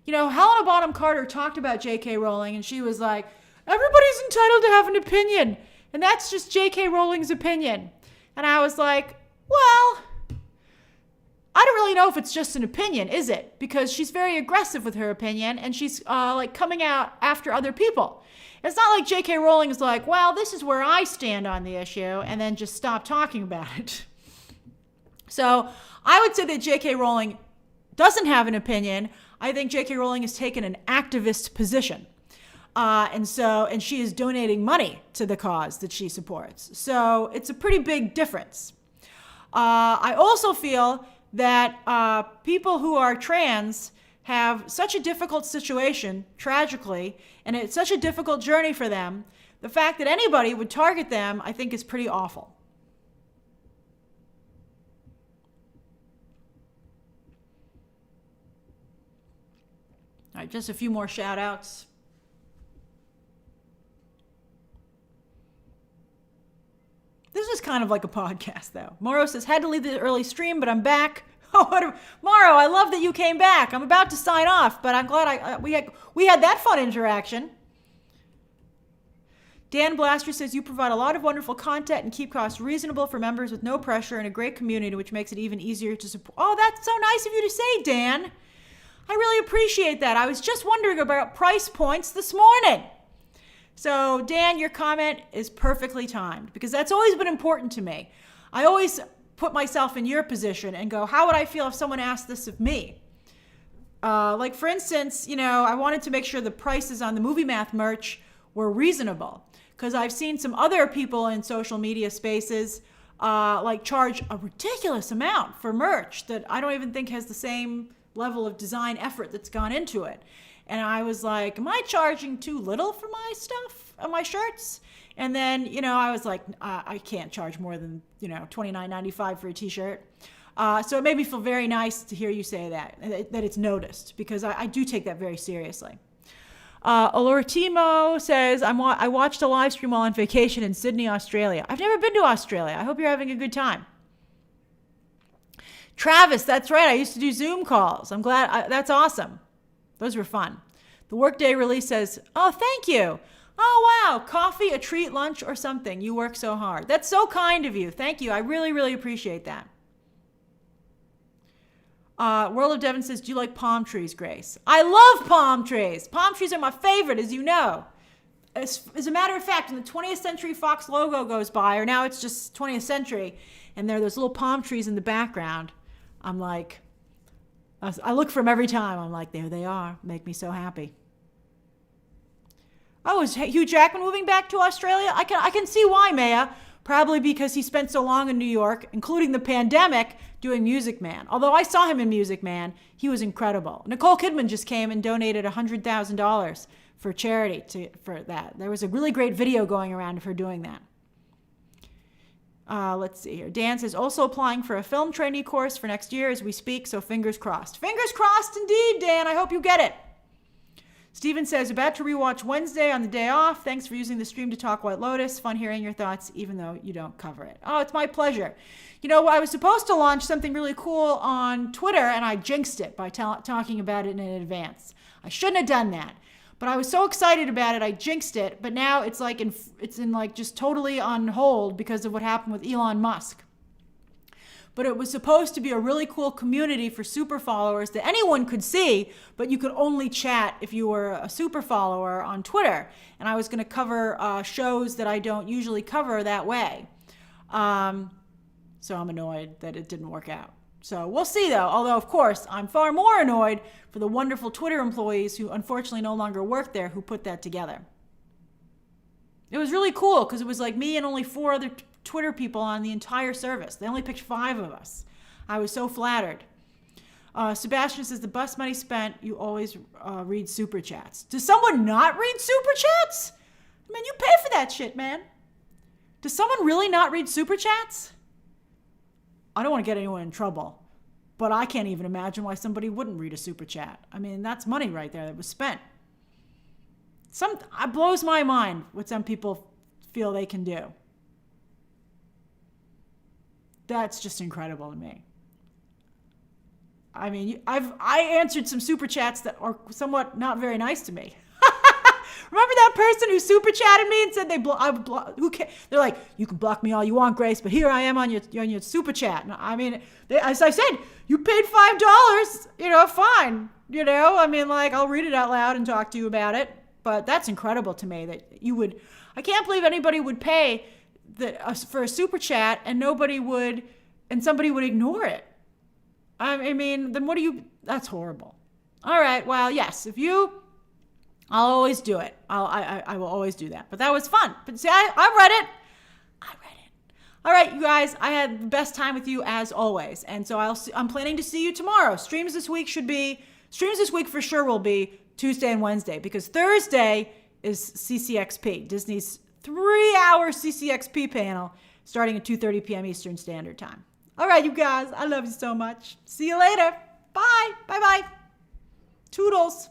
You know, Helena Bonham Carter talked about J.K. Rowling, and she was like, everybody's entitled to have an opinion, and that's just J.K. Rowling's opinion. And I was like, well, I don't really know if it's just an opinion, is it? Because she's very aggressive with her opinion, and she's coming out after other people. It's not like J.K. Rowling is like, well, this is where I stand on the issue, and then just stop talking about it. So I would say that J.K. Rowling doesn't have an opinion. I think J.K. Rowling has taken an activist position. And she is donating money to the cause that she supports. So it's a pretty big difference. I also feel that people who are trans have such a difficult situation, tragically, and it's such a difficult journey for them. The fact that anybody would target them, I think, is pretty awful. All right, just a few more shout outs. This is kind of like a podcast, though. Morrow says, had to leave the early stream, but I'm back. Morrow, I love that you came back. I'm about to sign off, but I'm glad we had that fun interaction. Dan Blaster says, you provide a lot of wonderful content and keep costs reasonable for members with no pressure and a great community, which makes it even easier to support. Oh, that's so nice of you to say, Dan. I really appreciate that. I was just wondering about price points this morning. So, Dan, your comment is perfectly timed because that's always been important to me. I always put myself in your position and go, how would I feel if someone asked this of me? Like, for instance, I wanted to make sure the prices on the Movie Math merch were reasonable because I've seen some other people in social media spaces charge a ridiculous amount for merch that I don't even think has the same level of design effort that's gone into it. And I was like, am I charging too little for my stuff, my shirts? And then, I was like, I can't charge more than, $29.95 for a t-shirt. So it made me feel very nice to hear you say that it's noticed, because I do take that very seriously. Oloritimo says, I watched a live stream while on vacation in Sydney, Australia. I've never been to Australia. I hope you're having a good time. Travis, that's right. I used to do Zoom calls. I'm glad. That's awesome. Those were fun. The Workday release says, oh, thank you. Oh, wow. Coffee, a treat, lunch, or something. You work so hard. That's so kind of you. Thank you. I really, really appreciate that. World of Devon says, do you like palm trees, Grace? I love palm trees. Palm trees are my favorite, as you know. As a matter of fact, when the 20th Century Fox logo goes by, or now it's just 20th Century, and there are those little palm trees in the background, I'm like, I look for them every time. I'm like, there they are. Make me so happy. Oh, is Hugh Jackman moving back to Australia? I can see why, Maya. Probably because he spent so long in New York, including the pandemic, doing Music Man. Although I saw him in Music Man, he was incredible. Nicole Kidman just came and donated $100,000 for charity for that. There was a really great video going around of her doing that. Let's see here. Dan says, also applying for a film trainee course for next year as we speak, so fingers crossed. Fingers crossed indeed, Dan. I hope you get it. Steven says, about to rewatch Wednesday on the day off. Thanks for using the stream to talk White Lotus. Fun hearing your thoughts, even though you don't cover it. Oh, it's my pleasure. You know, I was supposed to launch something really cool on Twitter, and I jinxed it by talking about it in advance. I shouldn't have done that. But I was so excited about it, I jinxed it. But now it's like just totally on hold because of what happened with Elon Musk. But it was supposed to be a really cool community for super followers that anyone could see, but you could only chat if you were a super follower on Twitter. And I was going to cover shows that I don't usually cover that way. So I'm annoyed that it didn't work out. So we'll see, though. Although, of course, I'm far more annoyed for the wonderful Twitter employees who unfortunately no longer work there who put that together. It was really cool because it was like me and only 4 other Twitter people on the entire service. They only picked 5 of us. I was so flattered. Sebastian says, the bus money spent, you always read super chats. Does someone not read super chats? I mean, you pay for that shit, man. Does someone really not read super chats? I don't want to get anyone in trouble, but I can't even imagine why somebody wouldn't read a super chat. I mean, that's money right there that was spent. It blows my mind what some people feel they can do. That's just incredible to me. I mean, I answered some super chats that are somewhat not very nice to me. Remember that person who super chatted me and said they're like, you can block me all you want, Grace, but here I am on your super chat. And I mean, as I said, you paid $5, fine. I mean, like, I'll read it out loud and talk to you about it. But that's incredible to me that you would. I can't believe anybody would pay for a super chat and somebody would ignore it. I mean, then that's horrible. All right, well, yes, I'll always do it. I will always do that. But that was fun. But see, I read it. All right, you guys, I had the best time with you as always. And so I'm planning to see you tomorrow. Streams this week for sure will be Tuesday and Wednesday because Thursday is CCXP, Disney's 3-hour CCXP panel starting at 2:30 p.m. Eastern Standard Time. All right, you guys, I love you so much. See you later. Bye. Bye-bye. Toodles.